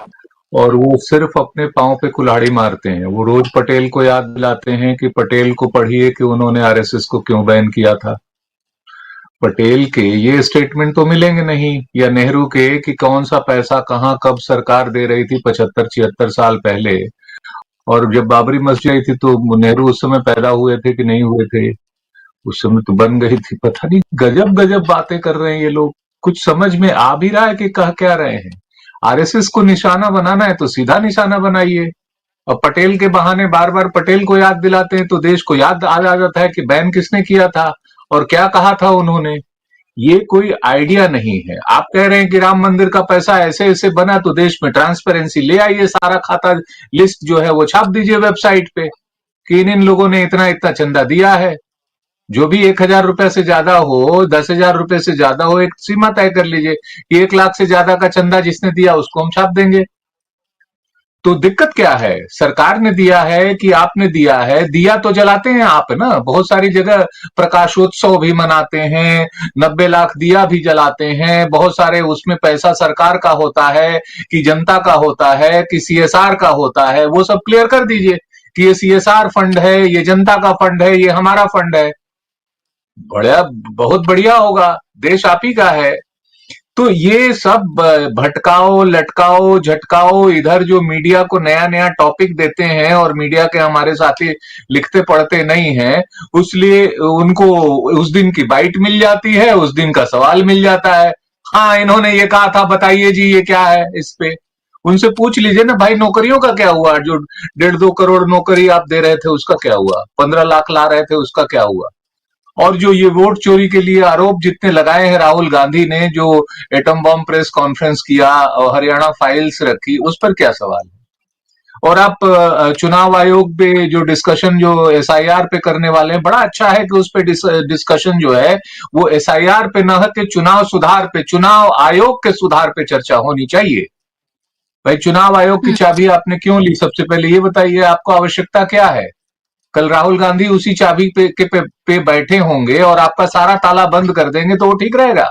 और वो सिर्फ अपने पांव पे कुल्हाड़ी मारते हैं। वो रोज पटेल को याद दिलाते हैं कि पटेल को पढ़िए कि उन्होंने आरएसएस को क्यों बैन किया था। पटेल के ये स्टेटमेंट तो मिलेंगे नहीं, या नेहरू के कि कौन सा पैसा कहां कब सरकार दे रही थी 75-76 साल पहले, और जब बाबरी मस्जिद आई थी तो नेहरू उस समय पैदा हुए थे कि नहीं हुए थे, उस समय तो बन गई थी। पता नहीं गजब गजब बातें कर रहे हैं ये लोग, कुछ समझ में आ भी रहा है कि कह क्या रहे हैं। आरएसएस को निशाना बनाना है तो सीधा निशाना बनाइए, और पटेल के बहाने बार बार पटेल को याद दिलाते हैं तो देश को याद आ जाता है कि बैन किसने किया था और क्या कहा था उन्होंने। ये कोई आइडिया नहीं है। आप कह रहे हैं कि राम मंदिर का पैसा ऐसे ऐसे बना, तो देश में ट्रांसपेरेंसी ले आइए, सारा खाता लिस्ट जो है वो छाप दीजिए वेबसाइट पे कि इन लोगों ने इतना इतना चंदा दिया है। जो भी 1,000 रुपए से ज्यादा हो, 10,000 रुपए से ज्यादा हो, एक सीमा तय कर लीजिए कि 1 लाख से ज्यादा का चंदा जिसने दिया उसको हम छाप देंगे। तो दिक्कत क्या है? सरकार ने दिया है कि आपने दिया है? दिया तो जलाते हैं आप ना, बहुत सारी जगह प्रकाशोत्सव भी मनाते हैं, 90 लाख दिया भी जलाते हैं, बहुत सारे उसमें पैसा सरकार का होता है कि जनता का होता है कि सीएसआर का होता है। वो सब क्लियर कर दीजिए कि ये सीएसआर फंड है, ये जनता का फंड है, ये हमारा फंड है। बढ़िया, बहुत बढ़िया होगा, देश आप ही का है। तो ये सब भटकाओ लटकाओ झटकाओ, इधर जो मीडिया को नया नया टॉपिक देते हैं और मीडिया के हमारे साथी लिखते पढ़ते नहीं हैं, उसलिए उनको उस दिन की बाइट मिल जाती है, उस दिन का सवाल मिल जाता है। हाँ, इन्होंने ये कहा था, बताइए जी ये क्या है। इस पे उनसे पूछ लीजिए ना भाई, नौकरियों का क्या हुआ? जो 1.5-2 करोड़ नौकरी आप दे रहे थे उसका क्या हुआ? 15 लाख ला रहे थे उसका क्या हुआ? और जो ये वोट चोरी के लिए आरोप जितने लगाए हैं राहुल गांधी ने, जो एटम बम प्रेस कॉन्फ्रेंस किया और हरियाणा फाइल्स रखी, उस पर क्या सवाल है? और आप चुनाव आयोग पे जो डिस्कशन जो एसआईआर पे करने वाले हैं, बड़ा अच्छा है कि उस पे डिस्कशन जो है वो एसआईआर पे न के चुनाव सुधार पे, चुनाव आयोग के सुधार पे चर्चा होनी चाहिए। भाई, चुनाव आयोग की चाबी आपने क्यों ली? सबसे पहले ये बताइए, आपको आवश्यकता क्या है? कल राहुल गांधी उसी चाबी पे बैठे होंगे और आपका सारा ताला बंद कर देंगे तो वो ठीक रहेगा?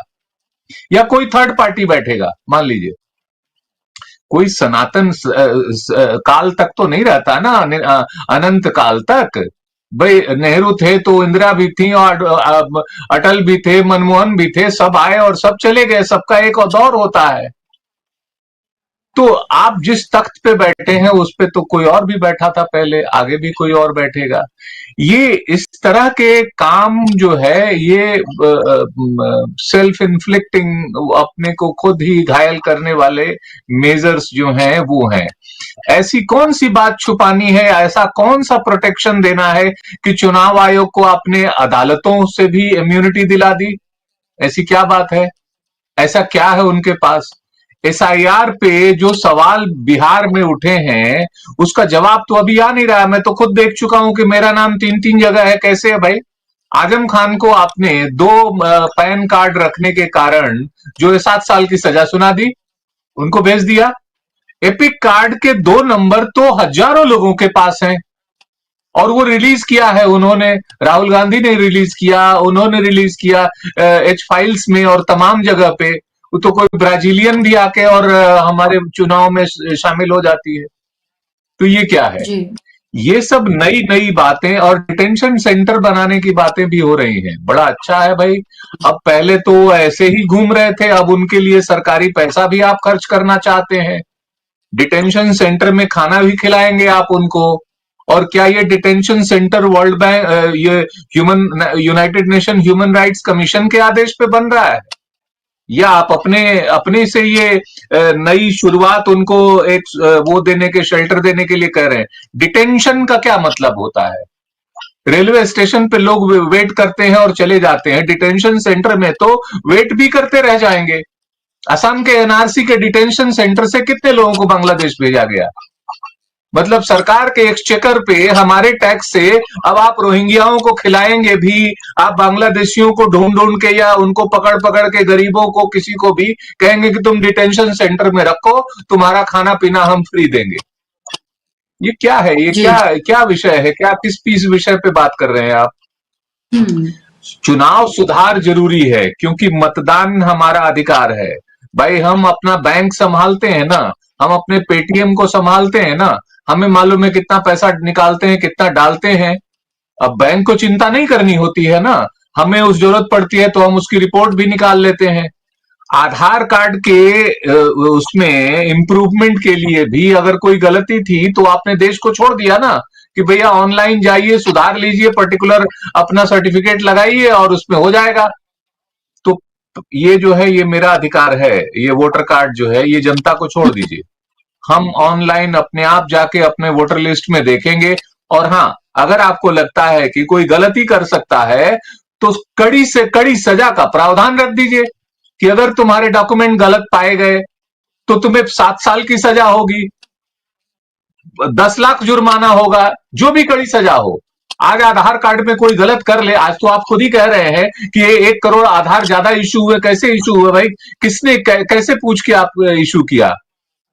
या कोई थर्ड पार्टी बैठेगा, मान लीजिए कोई सनातन काल तक तो नहीं रहता ना, अनंत काल तक। भाई, नेहरू थे तो इंदिरा भी थी और अटल भी थे, मनमोहन भी थे, सब आए और सब चले गए, सबका एक और दौर होता है। तो आप जिस तख्त पे बैठे हैं उस पे तो कोई और भी बैठा था पहले, आगे भी कोई और बैठेगा। ये इस तरह के काम जो है ये सेल्फ इन्फ्लिक्टिंग, अपने को खुद ही घायल करने वाले मेजर्स जो हैं वो हैं। ऐसी कौन सी बात छुपानी है, ऐसा कौन सा प्रोटेक्शन देना है कि चुनाव आयोग को आपने अदालतों से भी इम्यूनिटी दिला दी? ऐसी क्या बात है? ऐसा क्या है उनके पास? एसआईआर पे जो सवाल बिहार में उठे हैं उसका जवाब तो अभी आ नहीं रहा। मैं तो खुद देख चुका हूं कि मेरा नाम 3-3 जगह है। कैसे है भाई? आजम खान को आपने 2 पैन कार्ड रखने के कारण जो 7 साल की सजा सुना दी, उनको भेज दिया। एपिक कार्ड के 2 नंबर तो हजारों लोगों के पास हैं और वो रिलीज किया है उन्होंने, राहुल गांधी ने रिलीज किया, उन्होंने रिलीज किया एच फाइल्स में और तमाम जगह पे। तो कोई ब्राजीलियन भी आके और हमारे चुनाव में शामिल हो जाती है। तो ये क्या है? ये सब नई नई बातें और डिटेंशन सेंटर बनाने की बातें भी हो रही हैं। बड़ा अच्छा है भाई। अब पहले तो ऐसे ही घूम रहे थे, अब उनके लिए सरकारी पैसा भी आप खर्च करना चाहते हैं। डिटेंशन सेंटर में खाना भी खिलाएंगे आप उनको। और क्या ये डिटेंशन सेंटर वर्ल्ड बैंक, ये United nation human rights commission के आदेश पे बन रहा है, या आप अपने से ये नई शुरुआत उनको एक वो देने के, शेल्टर देने के लिए कह रहे हैं? डिटेंशन का क्या मतलब होता है? रेलवे स्टेशन पे लोग वेट करते हैं और चले जाते हैं, डिटेंशन सेंटर में तो वेट भी करते रह जाएंगे। असम के एनआरसी के डिटेंशन सेंटर से कितने लोगों को बांग्लादेश भेजा गया? मतलब सरकार के एक्सचेकर पे हमारे टैक्स से अब आप रोहिंग्याओं को खिलाएंगे भी, आप बांग्लादेशियों को ढूंढ ढूंढ के या उनको पकड़ पकड़ के गरीबों को किसी को भी कहेंगे कि तुम डिटेंशन सेंटर में रखो, तुम्हारा खाना पीना हम फ्री देंगे। ये क्या है? ये जी। क्या क्या विषय है? क्या किस विषय पे बात कर रहे हैं आप? हम्म। चुनाव सुधार जरूरी है क्योंकि मतदान हमारा अधिकार है। भाई हम अपना बैंक संभालते हैं ना, हम अपने पेटीएम को संभालते हैं ना, हमें मालूम है कितना पैसा निकालते हैं, कितना डालते हैं। अब बैंक को चिंता नहीं करनी होती है ना, हमें उस जरूरत पड़ती है तो हम उसकी रिपोर्ट भी निकाल लेते हैं। आधार कार्ड के उसमें इम्प्रूवमेंट के लिए भी अगर कोई गलती थी तो आपने देश को छोड़ दिया ना, कि भैया ऑनलाइन जाइए, सुधार लीजिए, पर्टिकुलर अपना सर्टिफिकेट लगाइए और उसमें हो जाएगा। तो ये जो है, ये मेरा अधिकार है, ये वोटर कार्ड जो है ये जनता को छोड़ दीजिए। हम ऑनलाइन अपने आप जाके अपने वोटर लिस्ट में देखेंगे। और हाँ, अगर आपको लगता है कि कोई गलती कर सकता है तो कड़ी से कड़ी सजा का प्रावधान रख दीजिए कि अगर तुम्हारे डॉक्यूमेंट गलत पाए गए तो तुम्हें 7 साल की सजा होगी, 10 लाख जुर्माना होगा, जो भी कड़ी सजा हो। आज आधार कार्ड में कोई गलत कर ले, आज तो आप खुद ही कह रहे हैं कि ये 1 करोड़ आधार ज्यादा इशू हुए। कैसे इशू हुए भाई? किसने कैसे पूछ के आप इशू किया?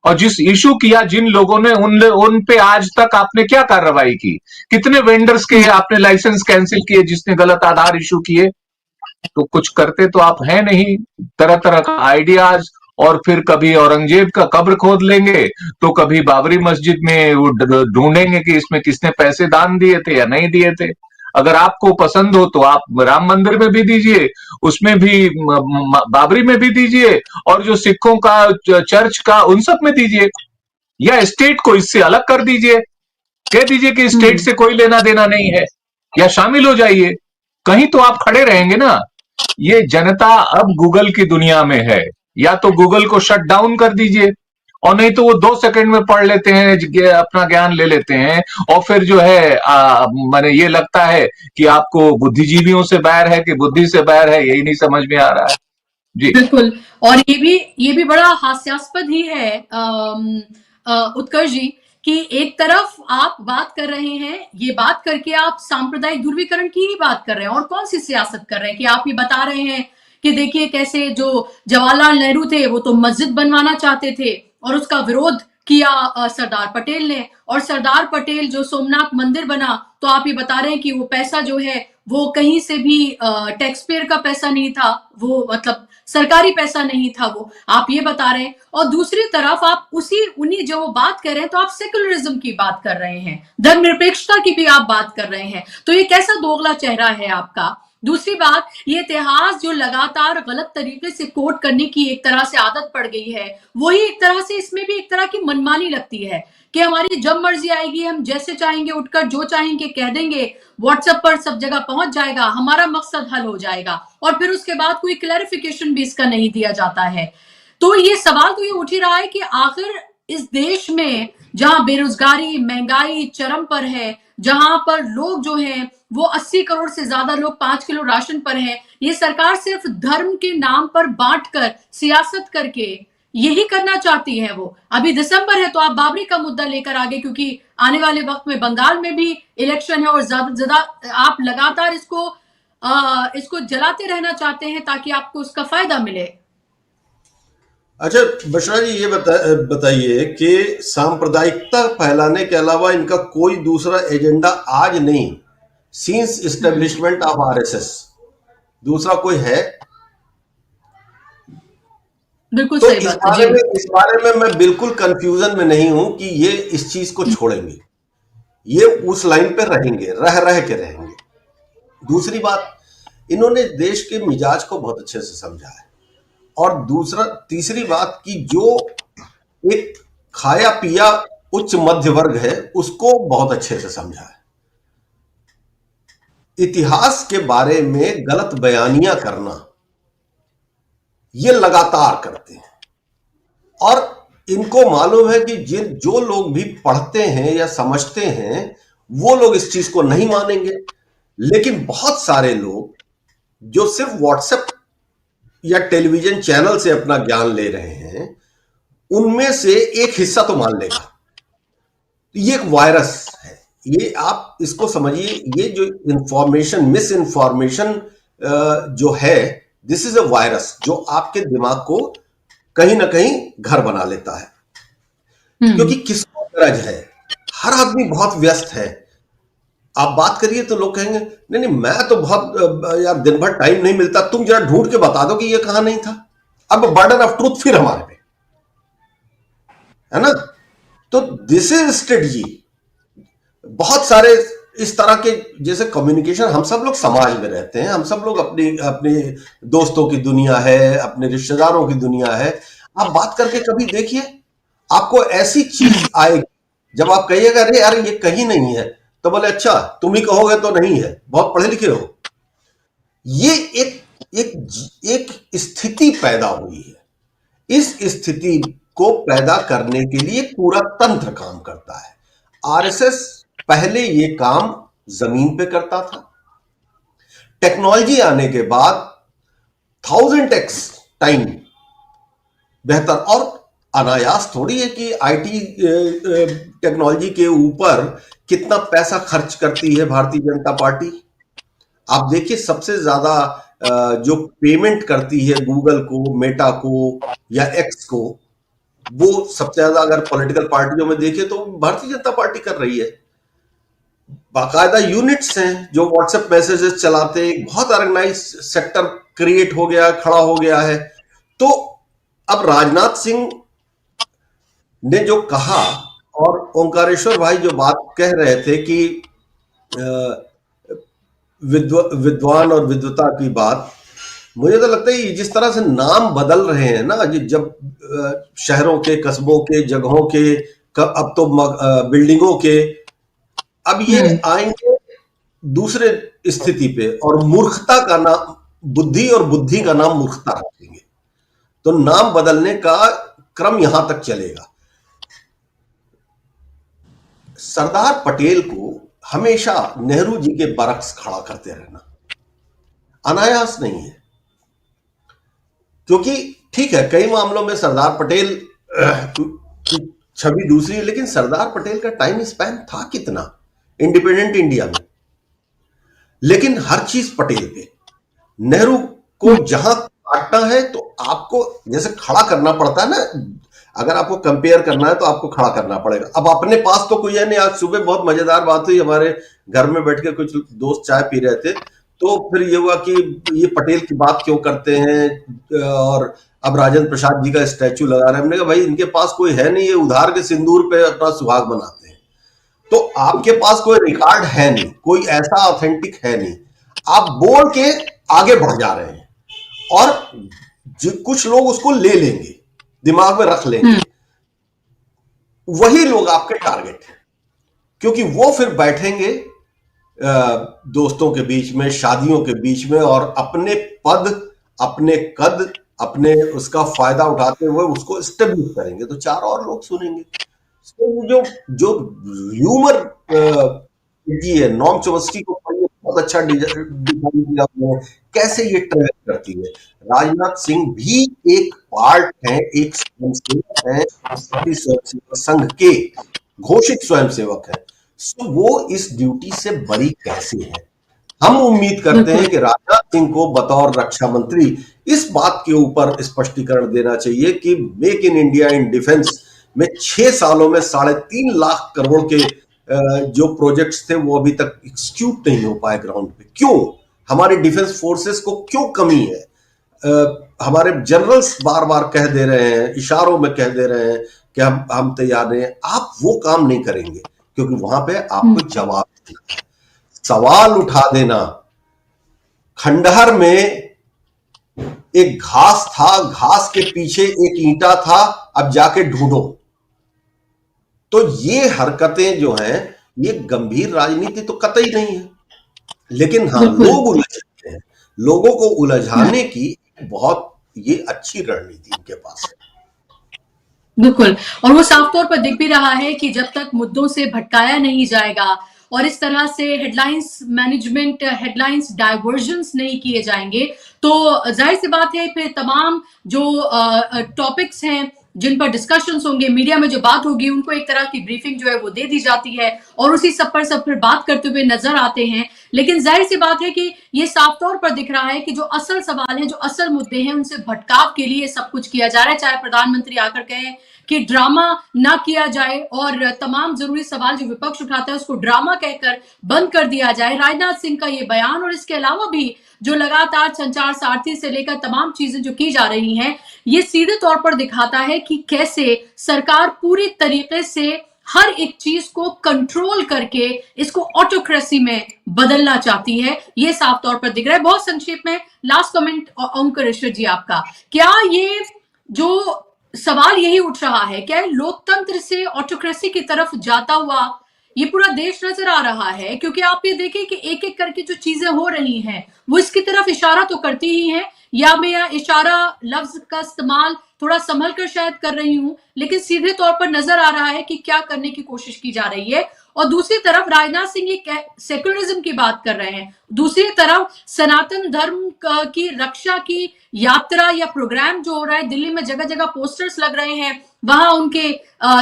और जिस इशू किया, जिन लोगों ने उन पे आज तक आपने क्या कार्रवाई की? कितने वेंडर्स के आपने लाइसेंस कैंसिल किए जिसने गलत आधार इशू किए? तो कुछ करते तो आप हैं नहीं। तरह तरह का आइडियाज, और फिर कभी औरंगजेब का कब्र खोद लेंगे तो कभी बाबरी मस्जिद में वो ढूंढेंगे कि इसमें किसने पैसे दान दिए थे या नहीं दिए थे। अगर आपको पसंद हो तो आप राम मंदिर में भी दीजिए, उसमें भी बाबरी में भी दीजिए, और जो सिखों का चर्च का उन सब में दीजिए, या स्टेट को इससे अलग कर दीजिए, कह दीजिए कि स्टेट से कोई लेना देना नहीं है, या शामिल हो जाइए। कहीं तो आप खड़े रहेंगे ना। ये जनता अब गूगल की दुनिया में है, या तो गूगल को शट डाउन कर दीजिए, और नहीं तो वो 2 सेकंड में पढ़ लेते हैं, अपना ज्ञान ले लेते हैं, और फिर जो है माने ये लगता है कि आपको बुद्धिजीवियों से बैर है कि बुद्धि से बैर है, यही नहीं समझ में आ रहा है जी। बिल्कुल। और ये भी बड़ा हास्यास्पद ही है उत्कर्ष जी, कि एक तरफ आप बात कर रहे हैं, ये बात करके आप सांप्रदायिक ध्रुवीकरण की ही बात कर रहे हैं, और कौन सी सियासत कर रहे हैं कि आप ये बता रहे हैं कि देखिए कैसे जो जवाहरलाल नेहरू थे वो तो मस्जिद बनवाना चाहते थे और उसका विरोध किया सरदार पटेल ने, और सरदार पटेल जो सोमनाथ मंदिर बना, तो आप ये बता रहे हैं कि वो पैसा जो है वो कहीं से भी टैक्स पेयर का पैसा नहीं था, वो मतलब सरकारी पैसा नहीं था, वो आप ये बता रहे हैं। और दूसरी तरफ आप उन्हीं जो बात कर रहे हैं, तो आप सेकुलरिज्म की बात कर रहे हैं, धर्मनिरपेक्षता की भी आप बात कर रहे हैं। तो ये कैसा दोगला चेहरा है आपका? दूसरी बात, ये इतिहास जो लगातार गलत तरीके से कोट करने की एक तरह से आदत पड़ गई है, वही एक तरह से इसमें भी एक तरह की मनमानी लगती है कि हमारी जब मर्जी आएगी, हम जैसे चाहेंगे उठकर जो चाहेंगे कह देंगे, व्हाट्सएप पर सब जगह पहुंच जाएगा, हमारा मकसद हल हो जाएगा, और फिर उसके बाद कोई क्लैरिफिकेशन भी इसका नहीं दिया जाता है। तो ये सवाल तो ये उठ ही रहा है कि आखिर इस देश में जहां बेरोजगारी, महंगाई चरम पर है, जहां पर लोग जो हैं वो 80 करोड़ से ज्यादा लोग 5 किलो राशन पर हैं, ये सरकार सिर्फ धर्म के नाम पर बांटकर सियासत करके यही करना चाहती है। वो अभी दिसंबर है तो आप बाबरी का मुद्दा लेकर आगे, क्योंकि आने वाले वक्त में बंगाल में भी इलेक्शन है, और ज्यादा ज्यादा आप लगातार इसको जलाते रहना चाहते हैं ताकि आपको उसका फायदा मिले। अच्छा बशरा जी, ये बताइए कि सांप्रदायिकता फैलाने के अलावा इनका कोई दूसरा एजेंडा आज नहीं, सिंस एस्टेब्लिशमेंट ऑफ आरएसएस, दूसरा कोई है? बिल्कुल तो सही बात है। इस बारे में मैं बिल्कुल कंफ्यूजन में नहीं हूं कि ये इस चीज को छोड़ेंगे, ये उस लाइन पे रहेंगे, रह के रहेंगे। दूसरी बात, इन्होंने देश के मिजाज को बहुत अच्छे से समझा है, और तीसरी बात कि जो एक खाया पिया उच्च मध्य वर्ग है उसको बहुत अच्छे से समझा है। इतिहास के बारे में गलत बयानियां करना ये लगातार करते हैं, और इनको मालूम है कि जो लोग भी पढ़ते हैं या समझते हैं वो लोग इस चीज को नहीं मानेंगे, लेकिन बहुत सारे लोग जो सिर्फ व्हाट्सएप या टेलीविजन चैनल से अपना ज्ञान ले रहे हैं, उनमें से एक हिस्सा तो मान लेगा। तो ये एक वायरस है, ये आप इसको समझिए, ये जो इंफॉर्मेशन, मिस इन्फॉर्मेशन जो है, दिस इज अ वायरस जो आपके दिमाग को कहीं ना कहीं घर बना लेता है। क्योंकि किसको गरज है, हर आदमी बहुत व्यस्त है। आप बात करिए तो लोग कहेंगे नहीं नहीं मैं तो बहुत यार दिन भर टाइम नहीं मिलता, तुम जरा ढूंढ के बता दो कि ये कहां नहीं था। अब बर्डन ऑफ ट्रूथ फिर हमारे पे है ना। तो दिस इज स्ट्रेटजी। बहुत सारे इस तरह के, जैसे कम्युनिकेशन, हम सब लोग समाज में रहते हैं, हम सब लोग अपनी अपने दोस्तों की दुनिया है, अपने रिश्तेदारों की दुनिया है। आप बात करके कभी देखिए, आपको ऐसी चीज आएगी जब आप कहिएगा अरे यार ये कहीं नहीं है, तो बोले अच्छा तुम ही कहोगे तो नहीं है, बहुत पढ़े लिखे हो। ये एक एक एक स्थिति पैदा हुई है। इस स्थिति को पैदा करने के लिए पूरा तंत्र काम करता है। आरएसएस पहले ये काम जमीन पे करता था, टेक्नोलॉजी आने के बाद 1000x टाइम बेहतर। और अनायास थोड़ी है कि आईटी टेक्नोलॉजी के ऊपर कितना पैसा खर्च करती है भारतीय जनता पार्टी। आप देखिए सबसे ज्यादा जो पेमेंट करती है गूगल को, मेटा को या एक्स को, वो सबसे ज्यादा अगर पॉलिटिकल पार्टियों में देखें तो भारतीय जनता पार्टी कर रही है। बाकायदा यूनिट्स हैं जो व्हाट्सएप मैसेजेस चलाते, बहुत ऑर्गेनाइज सेक्टर क्रिएट हो गया, खड़ा हो गया है। तो अब राजनाथ सिंह ने जो कहा और ओंकारेश्वर भाई जो बात कह रहे थे कि विद्वान और विद्वता की बात, मुझे तो लगता है जिस तरह से नाम बदल रहे हैं ना, जब शहरों के, कस्बों के, जगहों के, अब तो बिल्डिंगों के, अब ये आएंगे दूसरे स्थिति पे, और मूर्खता का नाम बुद्धि और बुद्धि का नाम मूर्खता रखेंगे। तो नाम बदलने का क्रम यहां तक चलेगा। सरदार पटेल को हमेशा नेहरू जी के बरक्स खड़ा करते रहना अनायास नहीं है, क्योंकि ठीक है कई मामलों में सरदार पटेल की छवि दूसरी है, लेकिन सरदार पटेल का टाइम स्पैन था कितना इंडिपेंडेंट इंडिया में। लेकिन हर चीज पटेल पे, नेहरू को जहां काटना है तो आपको जैसे खड़ा करना पड़ता है ना, अगर आपको कंपेयर करना है तो आपको खड़ा करना पड़ेगा। अब अपने पास तो कोई है नहीं। आज सुबह बहुत मजेदार बात हुई, हमारे घर में बैठ के कुछ दोस्त चाय पी रहे थे, तो फिर ये हुआ कि ये पटेल की बात क्यों करते हैं, और अब राजेंद्र प्रसाद जी का स्टैचू लगा रहे हैं। हमने कहा भाई इनके पास कोई है नहीं, ये उधार के सिंदूर पे अपना सुहाग बनाते हैं। तो आपके पास कोई रिकॉर्ड है नहीं, कोई ऐसा ऑथेंटिक है नहीं, आप बोल के आगे बढ़ जा रहे हैं, और कुछ लोग उसको ले लेंगे, दिमाग में रख लेंगे, वही लोग आपके टारगेट हैं। क्योंकि वो फिर बैठेंगे दोस्तों के बीच में, शादियों के बीच में, और अपने पद, अपने कद, अपने उसका फायदा उठाते हुए उसको स्टेब्लिश करेंगे, तो चार और लोग सुनेंगे। जो जो ह्यूमर जी है, नॉम चोम्स्की को बहुत अच्छा डिजाइन दिया उन्होंने, कैसे ये ट्रेवल करती है। राजनाथ सिंह भी एक पार्ट है, एक स्वयंसेवक है, स्वयंसेवक संघ के घोषित स्वयंसेवक है। सो वो इस ड्यूटी से बरी कैसे है। हम उम्मीद करते हैं कि राजनाथ सिंह को बतौर रक्षा मंत्री इस बात के ऊपर स्पष्टीकरण देना चाहिए कि make in India in defence में 6 सालों में 3.5 लाख करोड़ के जो प्रोजेक्ट्स थे वो अभी तक एग्जीक्यूट नहीं हो पाए ग्राउंड पे। क्यों? हमारे डिफेंस फोर्सेस को क्यों कमी है? हमारे जनरल्स बार बार कह दे रहे हैं, इशारों में कह दे रहे हैं कि हम तैयार नहीं हैं। आप वो काम नहीं करेंगे क्योंकि वहां पे आपको जवाब देना है। सवाल उठा देना, खंडहर में एक घास था, घास के पीछे एक ईंटा था, अब जाके ढूंढो। तो ये हरकतें जो हैं, ये गंभीर राजनीति तो कतई नहीं है, लेकिन हाँ लोग उलझते हैं। लोगों को उलझाने की बहुत ये अच्छी रणनीति इनके पास है। बिल्कुल, और वो साफ तौर पर दिख भी रहा है कि जब तक मुद्दों से भटकाया नहीं जाएगा और इस तरह से हेडलाइंस मैनेजमेंट, हेडलाइंस डाइवर्जन्स नहीं किए जाएंगे, तो जाहिर सी बात है फिर तमाम जो टॉपिक्स हैं जिन पर डिस्कशंस होंगे, मीडिया में जो बात होगी, उनको एक तरह की ब्रीफिंग जो है वो दे दी जाती है और उसी सब पर बात करते हुए नजर आते हैं। लेकिन जाहिर सी बात है कि ये साफ तौर पर दिख रहा है कि जो असल सवाल हैं, जो असल मुद्दे हैं, उनसे भटकाव के लिए सब कुछ किया जा रहा है। चाहे प्रधानमंत्री आकर कहें कि ड्रामा ना किया जाए और तमाम जरूरी सवाल जो विपक्ष उठाता है उसको ड्रामा कहकर बंद कर दिया जाए, राजनाथ सिंह का ये बयान और इसके अलावा भी जो लगातार संचार सारथी से लेकर तमाम चीजें जो की जा रही हैं, ये सीधे तौर पर दिखाता है कि कैसे सरकार पूरी तरीके से हर एक चीज को कंट्रोल करके इसको ऑटोक्रेसी में बदलना चाहती है। ये साफ तौर पर दिख रहा है। बहुत संक्षेप में लास्ट कमेंट ओमकार जी आपका, क्या ये जो सवाल यही उठ रहा है, क्या लोकतंत्र से ऑटोक्रेसी की तरफ जाता हुआ ये पूरा देश नजर आ रहा है? क्योंकि आप ये देखिए कि एक एक करके जो चीजें हो रही हैं वो इसकी तरफ इशारा तो करती ही हैं, या मैं यह इशारा लफ्ज का इस्तेमाल थोड़ा संभल कर शायद कर रही हूं, लेकिन सीधे तौर पर नजर आ रहा है कि क्या करने की कोशिश की जा रही है। और दूसरी तरफ राजनाथ सिंह ये सेक्युलरिज्म की बात कर रहे हैं, दूसरी तरफ सनातन धर्म की रक्षा की यात्रा या प्रोग्राम जो हो रहा है, दिल्ली में जगह जगह पोस्टर्स लग रहे हैं, वहां उनके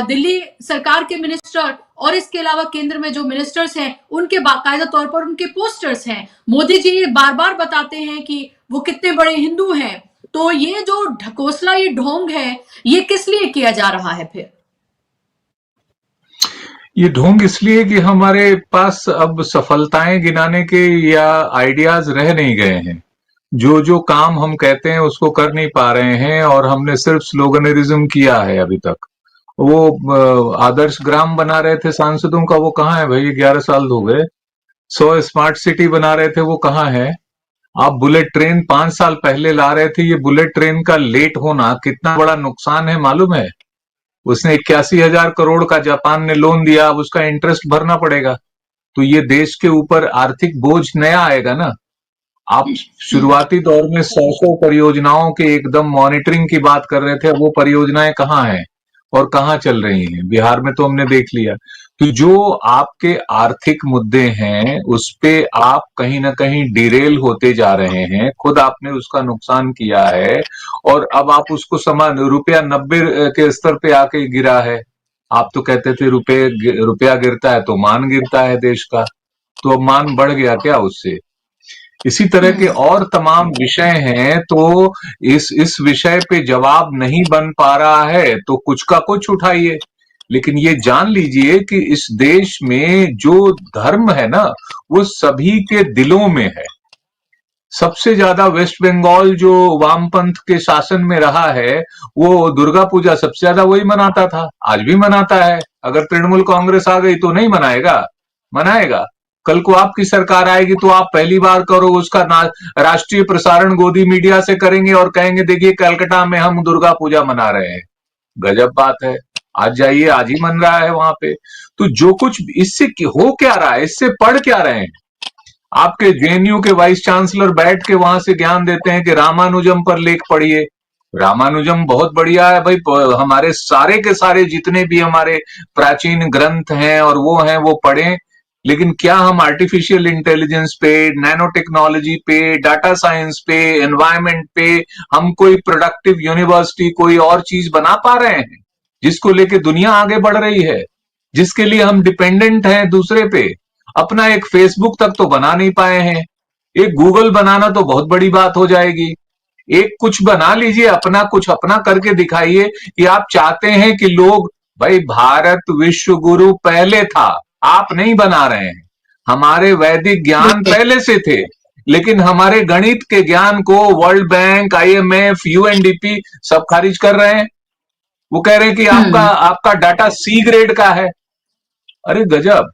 दिल्ली सरकार के मिनिस्टर और इसके अलावा केंद्र में जो मिनिस्टर्स हैं उनके बाकायदा तौर पर उनके पोस्टर्स हैं। मोदी जी ये बार बार बताते हैं कि वो कितने बड़े हिंदू हैं। तो ये जो ढकोसला, ये ढोंग है, ये किस लिए किया जा रहा है फिर? ये ढोंग इसलिए कि हमारे पास अब सफलताएं गिनाने के या आइडियाज रह नहीं गए हैं। जो जो काम हम कहते हैं उसको कर नहीं पा रहे हैं और हमने सिर्फ स्लोगनरिज्म किया है अभी तक। वो आदर्श ग्राम बना रहे थे सांसदों का, वो कहाँ है भाई? 11 साल हो गए। 100 स्मार्ट सिटी बना रहे थे, वो कहाँ है? आप बुलेट ट्रेन 5 साल पहले ला रहे थे। ये बुलेट ट्रेन का लेट होना कितना बड़ा नुकसान है मालूम है? उसने 81,000 करोड़ का जापान ने लोन दिया, अब उसका इंटरेस्ट भरना पड़ेगा। तो ये देश के ऊपर आर्थिक बोझ नया आएगा ना। आप शुरुआती दौर में 100 परियोजनाओं के एकदम मॉनिटरिंग की बात कर रहे थे, वो परियोजनाएं कहाँ हैं और कहाँ चल रही हैं? बिहार में तो हमने देख लिया। तो जो आपके आर्थिक मुद्दे हैं उस पे आप कहीं ना कहीं डिरेल होते जा रहे हैं, खुद आपने उसका नुकसान किया है और अब आप उसको समान रुपया 90 के स्तर पे आके गिरा है। आप तो कहते थे रुपया गिरता है तो मान गिरता है देश का, तो अब मान बढ़ गया क्या उससे? इसी तरह के और तमाम विषय हैं। तो इस विषय पे जवाब नहीं बन पा रहा है तो कुछ का कुछ उठाइए, लेकिन ये जान लीजिए कि इस देश में जो धर्म है ना वो सभी के दिलों में है। सबसे ज्यादा वेस्ट बंगाल जो वामपंथ के शासन में रहा है वो दुर्गा पूजा सबसे ज्यादा वही मनाता था, आज भी मनाता है। अगर तृणमूल कांग्रेस आ गई तो नहीं मनाएगा? मनाएगा। कल को आपकी सरकार आएगी तो आप पहली बार करो उसका राष्ट्रीय प्रसारण गोदी मीडिया से करेंगे और कहेंगे देखिए कलकत्ता में हम दुर्गा पूजा मना रहे हैं। गजब बात है। आज जाइए, आज ही मन रहा है वहां पे। तो जो कुछ इससे हो क्या रहा है, इससे पढ़ क्या रहे हैं? आपके जेएनयू के वाइस चांसलर बैठ के वहां से ज्ञान देते हैं कि रामानुजम पर लेख पढ़िए। रामानुजम बहुत बढ़िया है भाई, हमारे सारे के सारे जितने भी हमारे प्राचीन ग्रंथ हैं और वो हैं वो पढ़ें। लेकिन क्या हम आर्टिफिशियल इंटेलिजेंस पे, नैनो टेक्नोलॉजी पे, डाटा साइंस पे, एनवायरमेंट पे हम कोई प्रोडक्टिव यूनिवर्सिटी, कोई और चीज बना पा रहे हैं जिसको लेके दुनिया आगे बढ़ रही है, जिसके लिए हम डिपेंडेंट हैं दूसरे पे? अपना एक फेसबुक तक तो बना नहीं पाए हैं। एक गूगल बनाना तो बहुत बड़ी बात हो जाएगी। एक कुछ बना लीजिए, अपना कुछ अपना करके दिखाइए कि आप चाहते हैं कि लोग, भाई भारत विश्व गुरु पहले था, आप नहीं बना रहे हैं। हमारे वैदिक ज्ञान पहले से थे, लेकिन हमारे गणित के ज्ञान को वर्ल्ड बैंक, IMF, UNDP सब खारिज कर रहे हैं। वो कह रहे हैं कि आपका डाटा C ग्रेड का है। अरे गजब,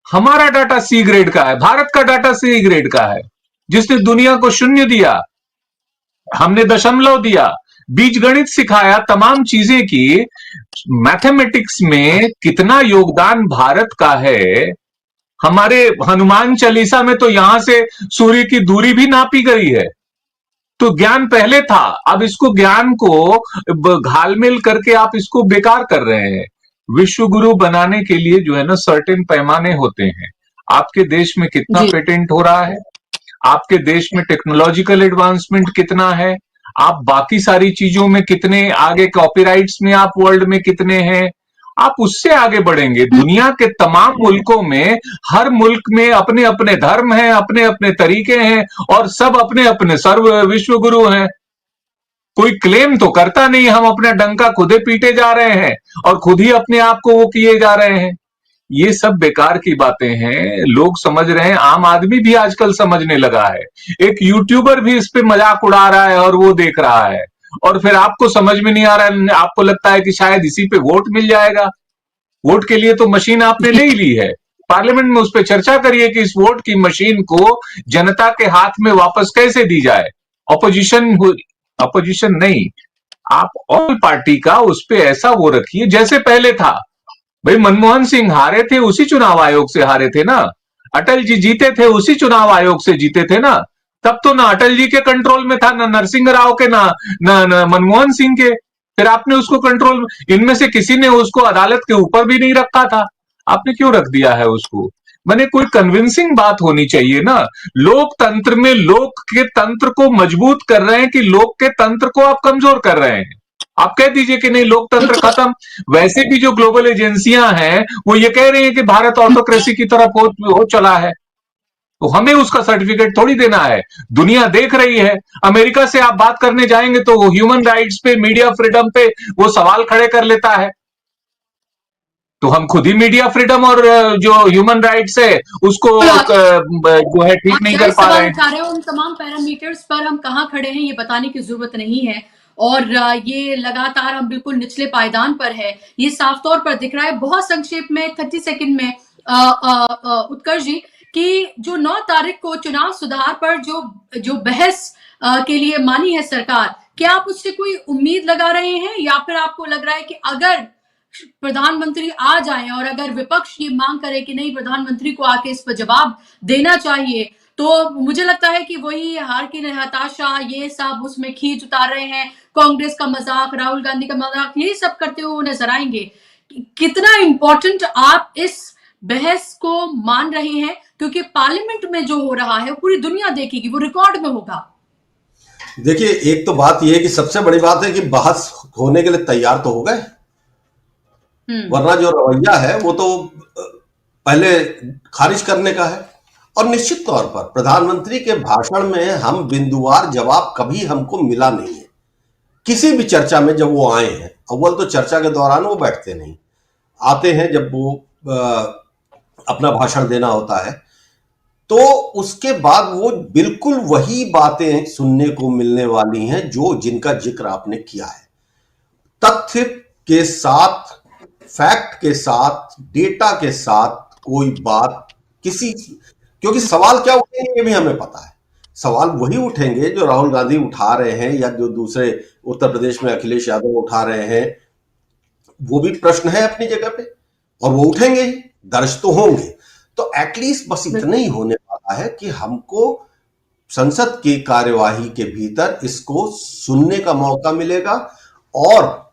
हमारा डाटा C ग्रेड का है, भारत का डाटा C ग्रेड का है। जिसने दुनिया को शून्य दिया, हमने दशमलव दिया, बीजगणित सिखाया, तमाम चीजें की। मैथमेटिक्स में कितना योगदान भारत का है। हमारे हनुमान चालीसा में तो यहां से सूर्य की दूरी भी नापी गई है। तो ज्ञान पहले था, अब इसको ज्ञान को घालमेल करके आप इसको बेकार कर रहे हैं। विश्व गुरु बनाने के लिए जो है ना सर्टेन पैमाने होते हैं। आपके देश में कितना पेटेंट हो रहा है, आपके देश में टेक्नोलॉजिकल एडवांसमेंट कितना है, आप बाकी सारी चीजों में कितने आगे, कॉपीराइट्स में आप वर्ल्ड में कितने हैं, आप उससे आगे बढ़ेंगे। दुनिया के तमाम मुल्कों में, हर मुल्क में अपने अपने धर्म हैं, अपने अपने तरीके हैं, और सब अपने अपने सर्व विश्व गुरु हैं। कोई क्लेम तो करता नहीं, हम अपना डंका खुदे पीटे जा रहे हैं और खुद ही अपने आप को वो किए जा रहे हैं। ये सब बेकार की बातें हैं, लोग समझ रहे हैं, आम आदमी भी आजकल समझने लगा है। एक यूट्यूबर भी इस पे मजाक उड़ा रहा है और वो देख रहा है, और फिर आपको समझ में नहीं आ रहा है, आपको लगता है कि शायद इसी पे वोट मिल जाएगा। वोट के लिए तो मशीन आपने ले ही ली है, पार्लियामेंट में उस पर चर्चा करिए कि इस वोट की मशीन को जनता के हाथ में वापस कैसे दी जाए। अपोजिशन नहीं, आप ऑल पार्टी का उस पे ऐसा वो रखिए जैसे पहले था। भाई मनमोहन सिंह हारे थे, उसी चुनाव आयोग से हारे थे ना। अटल जी जीते थे, उसी चुनाव आयोग से जीते थे ना। तब तो ना अटल जी के कंट्रोल में था, ना नरसिंह राव के, ना मनमोहन सिंह के। फिर आपने उसको कंट्रोल, इनमें से किसी ने उसको अदालत के ऊपर भी नहीं रखा था, आपने क्यों रख दिया है उसको? मैंने कोई कन्विंसिंग बात होनी चाहिए ना। लोकतंत्र में लोक के तंत्र को मजबूत कर रहे हैं कि लोक के तंत्र को आप कमजोर कर रहे हैं। आप कह दीजिए कि नहीं लोकतंत्र खत्म। वैसे भी जो ग्लोबल एजेंसियां हैं वो ये कह रही हैं कि भारत ऑटोक्रेसी की तरफ हो चला है, तो हमें उसका सर्टिफिकेट थोड़ी देना है। दुनिया देख रही है। अमेरिका से आप बात करने जाएंगे तो वो ह्यूमन राइट्स पे, मीडिया फ्रीडम पे वो सवाल खड़े कर लेता है। तो हम खुद ही मीडिया फ्रीडम और जो ह्यूमन राइट्स है उसको जो है ठीक नहीं कर पा रहे हैं। उन तमाम पैरामीटर्स पर हम कहां खड़े हैं ये बताने की जरूरत नहीं है, और ये लगातार हम बिल्कुल निचले पायदान पर है, ये साफ तौर पर दिख रहा है। बहुत संक्षेप में 30 सेकंड में उत्कर्ष जी, कि जो 9 तारीख को चुनाव सुधार पर जो बहस के लिए मानी है सरकार, क्या आप उससे कोई उम्मीद लगा रहे हैं, या फिर आपको लग रहा है कि अगर प्रधानमंत्री आ जाए और अगर विपक्ष ये मांग करे कि नहीं प्रधानमंत्री को आके इस पर जवाब देना चाहिए, तो मुझे लगता है कि वही हार की हताशा, ये सब उसमें खींच उतार रहे हैं, कांग्रेस का मजाक, राहुल गांधी का मजाक, ये सब करते हुए नजर आएंगे। कितना इंपॉर्टेंट आप इस बहस को मान रहे हैं, क्योंकि पार्लियामेंट में जो हो रहा है पूरी दुनिया देखेगी, वो रिकॉर्ड में होगा। देखिए, एक तो बात यह है कि सबसे बड़ी बात है कि बहस होने के लिए तैयार तो हो गए, वरना जो रवैया है वो तो पहले खारिज करने का है। और निश्चित तौर पर प्रधानमंत्री के भाषण में हम बिंदुवार जवाब कभी हमको मिला नहीं है किसी भी चर्चा में। जब वो आए हैं, अव्वल तो चर्चा के दौरान वो बैठते नहीं, आते हैं जब वो अपना भाषण देना होता है, तो उसके बाद वो बिल्कुल वही बातें सुनने को मिलने वाली हैं जो जिनका जिक्र आपने किया है। तथ्य के साथ, फैक्ट के साथ, डेटा के साथ कोई बात किसी, क्योंकि सवाल क्या उठेंगे ये भी हमें पता है। सवाल वही उठेंगे जो राहुल गांधी उठा रहे हैं या जो दूसरे उत्तर प्रदेश में अखिलेश यादव उठा रहे हैं। वो भी प्रश्न है अपनी जगह पे और वो उठेंगे ही, दर्ज तो होंगे। तो एटलीस्ट बस इतना ही होने वाला है कि हमको संसद की कार्यवाही के भीतर इसको सुनने का मौका मिलेगा। और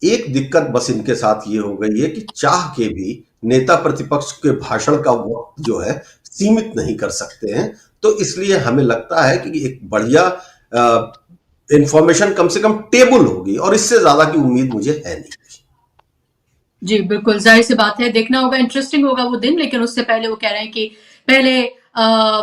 एक दिक्कत बस इनके साथ ये हो गई है कि चाह के भी नेता प्रतिपक्ष के भाषण का वक्त जो है सीमित नहीं कर सकते हैं। तो इसलिए हमें लगता है कि एक बढ़िया इंफॉर्मेशन कम से कम टेबल होगी, और इससे ज्यादा की उम्मीद मुझे है नहीं। जी बिल्कुल, जाहिर सी बात है, देखना होगा, इंटरेस्टिंग होगा वो दिन। लेकिन उससे पहले वो कह रहे हैं कि पहले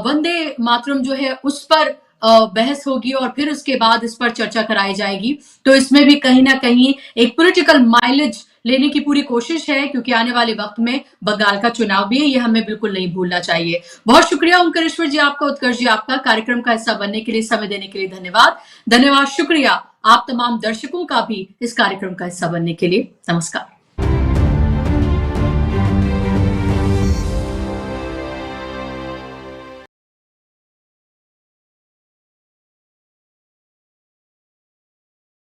वंदे मातरम जो है उस पर बहस होगी और फिर उसके बाद इस पर चर्चा कराई जाएगी। तो इसमें भी कहीं ना कहीं एक पॉलिटिकल माइलेज लेने की पूरी कोशिश है, क्योंकि आने वाले वक्त में बंगाल का चुनाव भी है, ये हमें बिल्कुल नहीं भूलना चाहिए। बहुत शुक्रिया ओंकारेश्वर जी आपका, उत्कर्ष जी आपका, कार्यक्रम का हिस्सा बनने के लिए, समय देने के लिए धन्यवाद। शुक्रिया आप तमाम दर्शकों का भी इस कार्यक्रम का हिस्सा बनने के लिए। नमस्कार।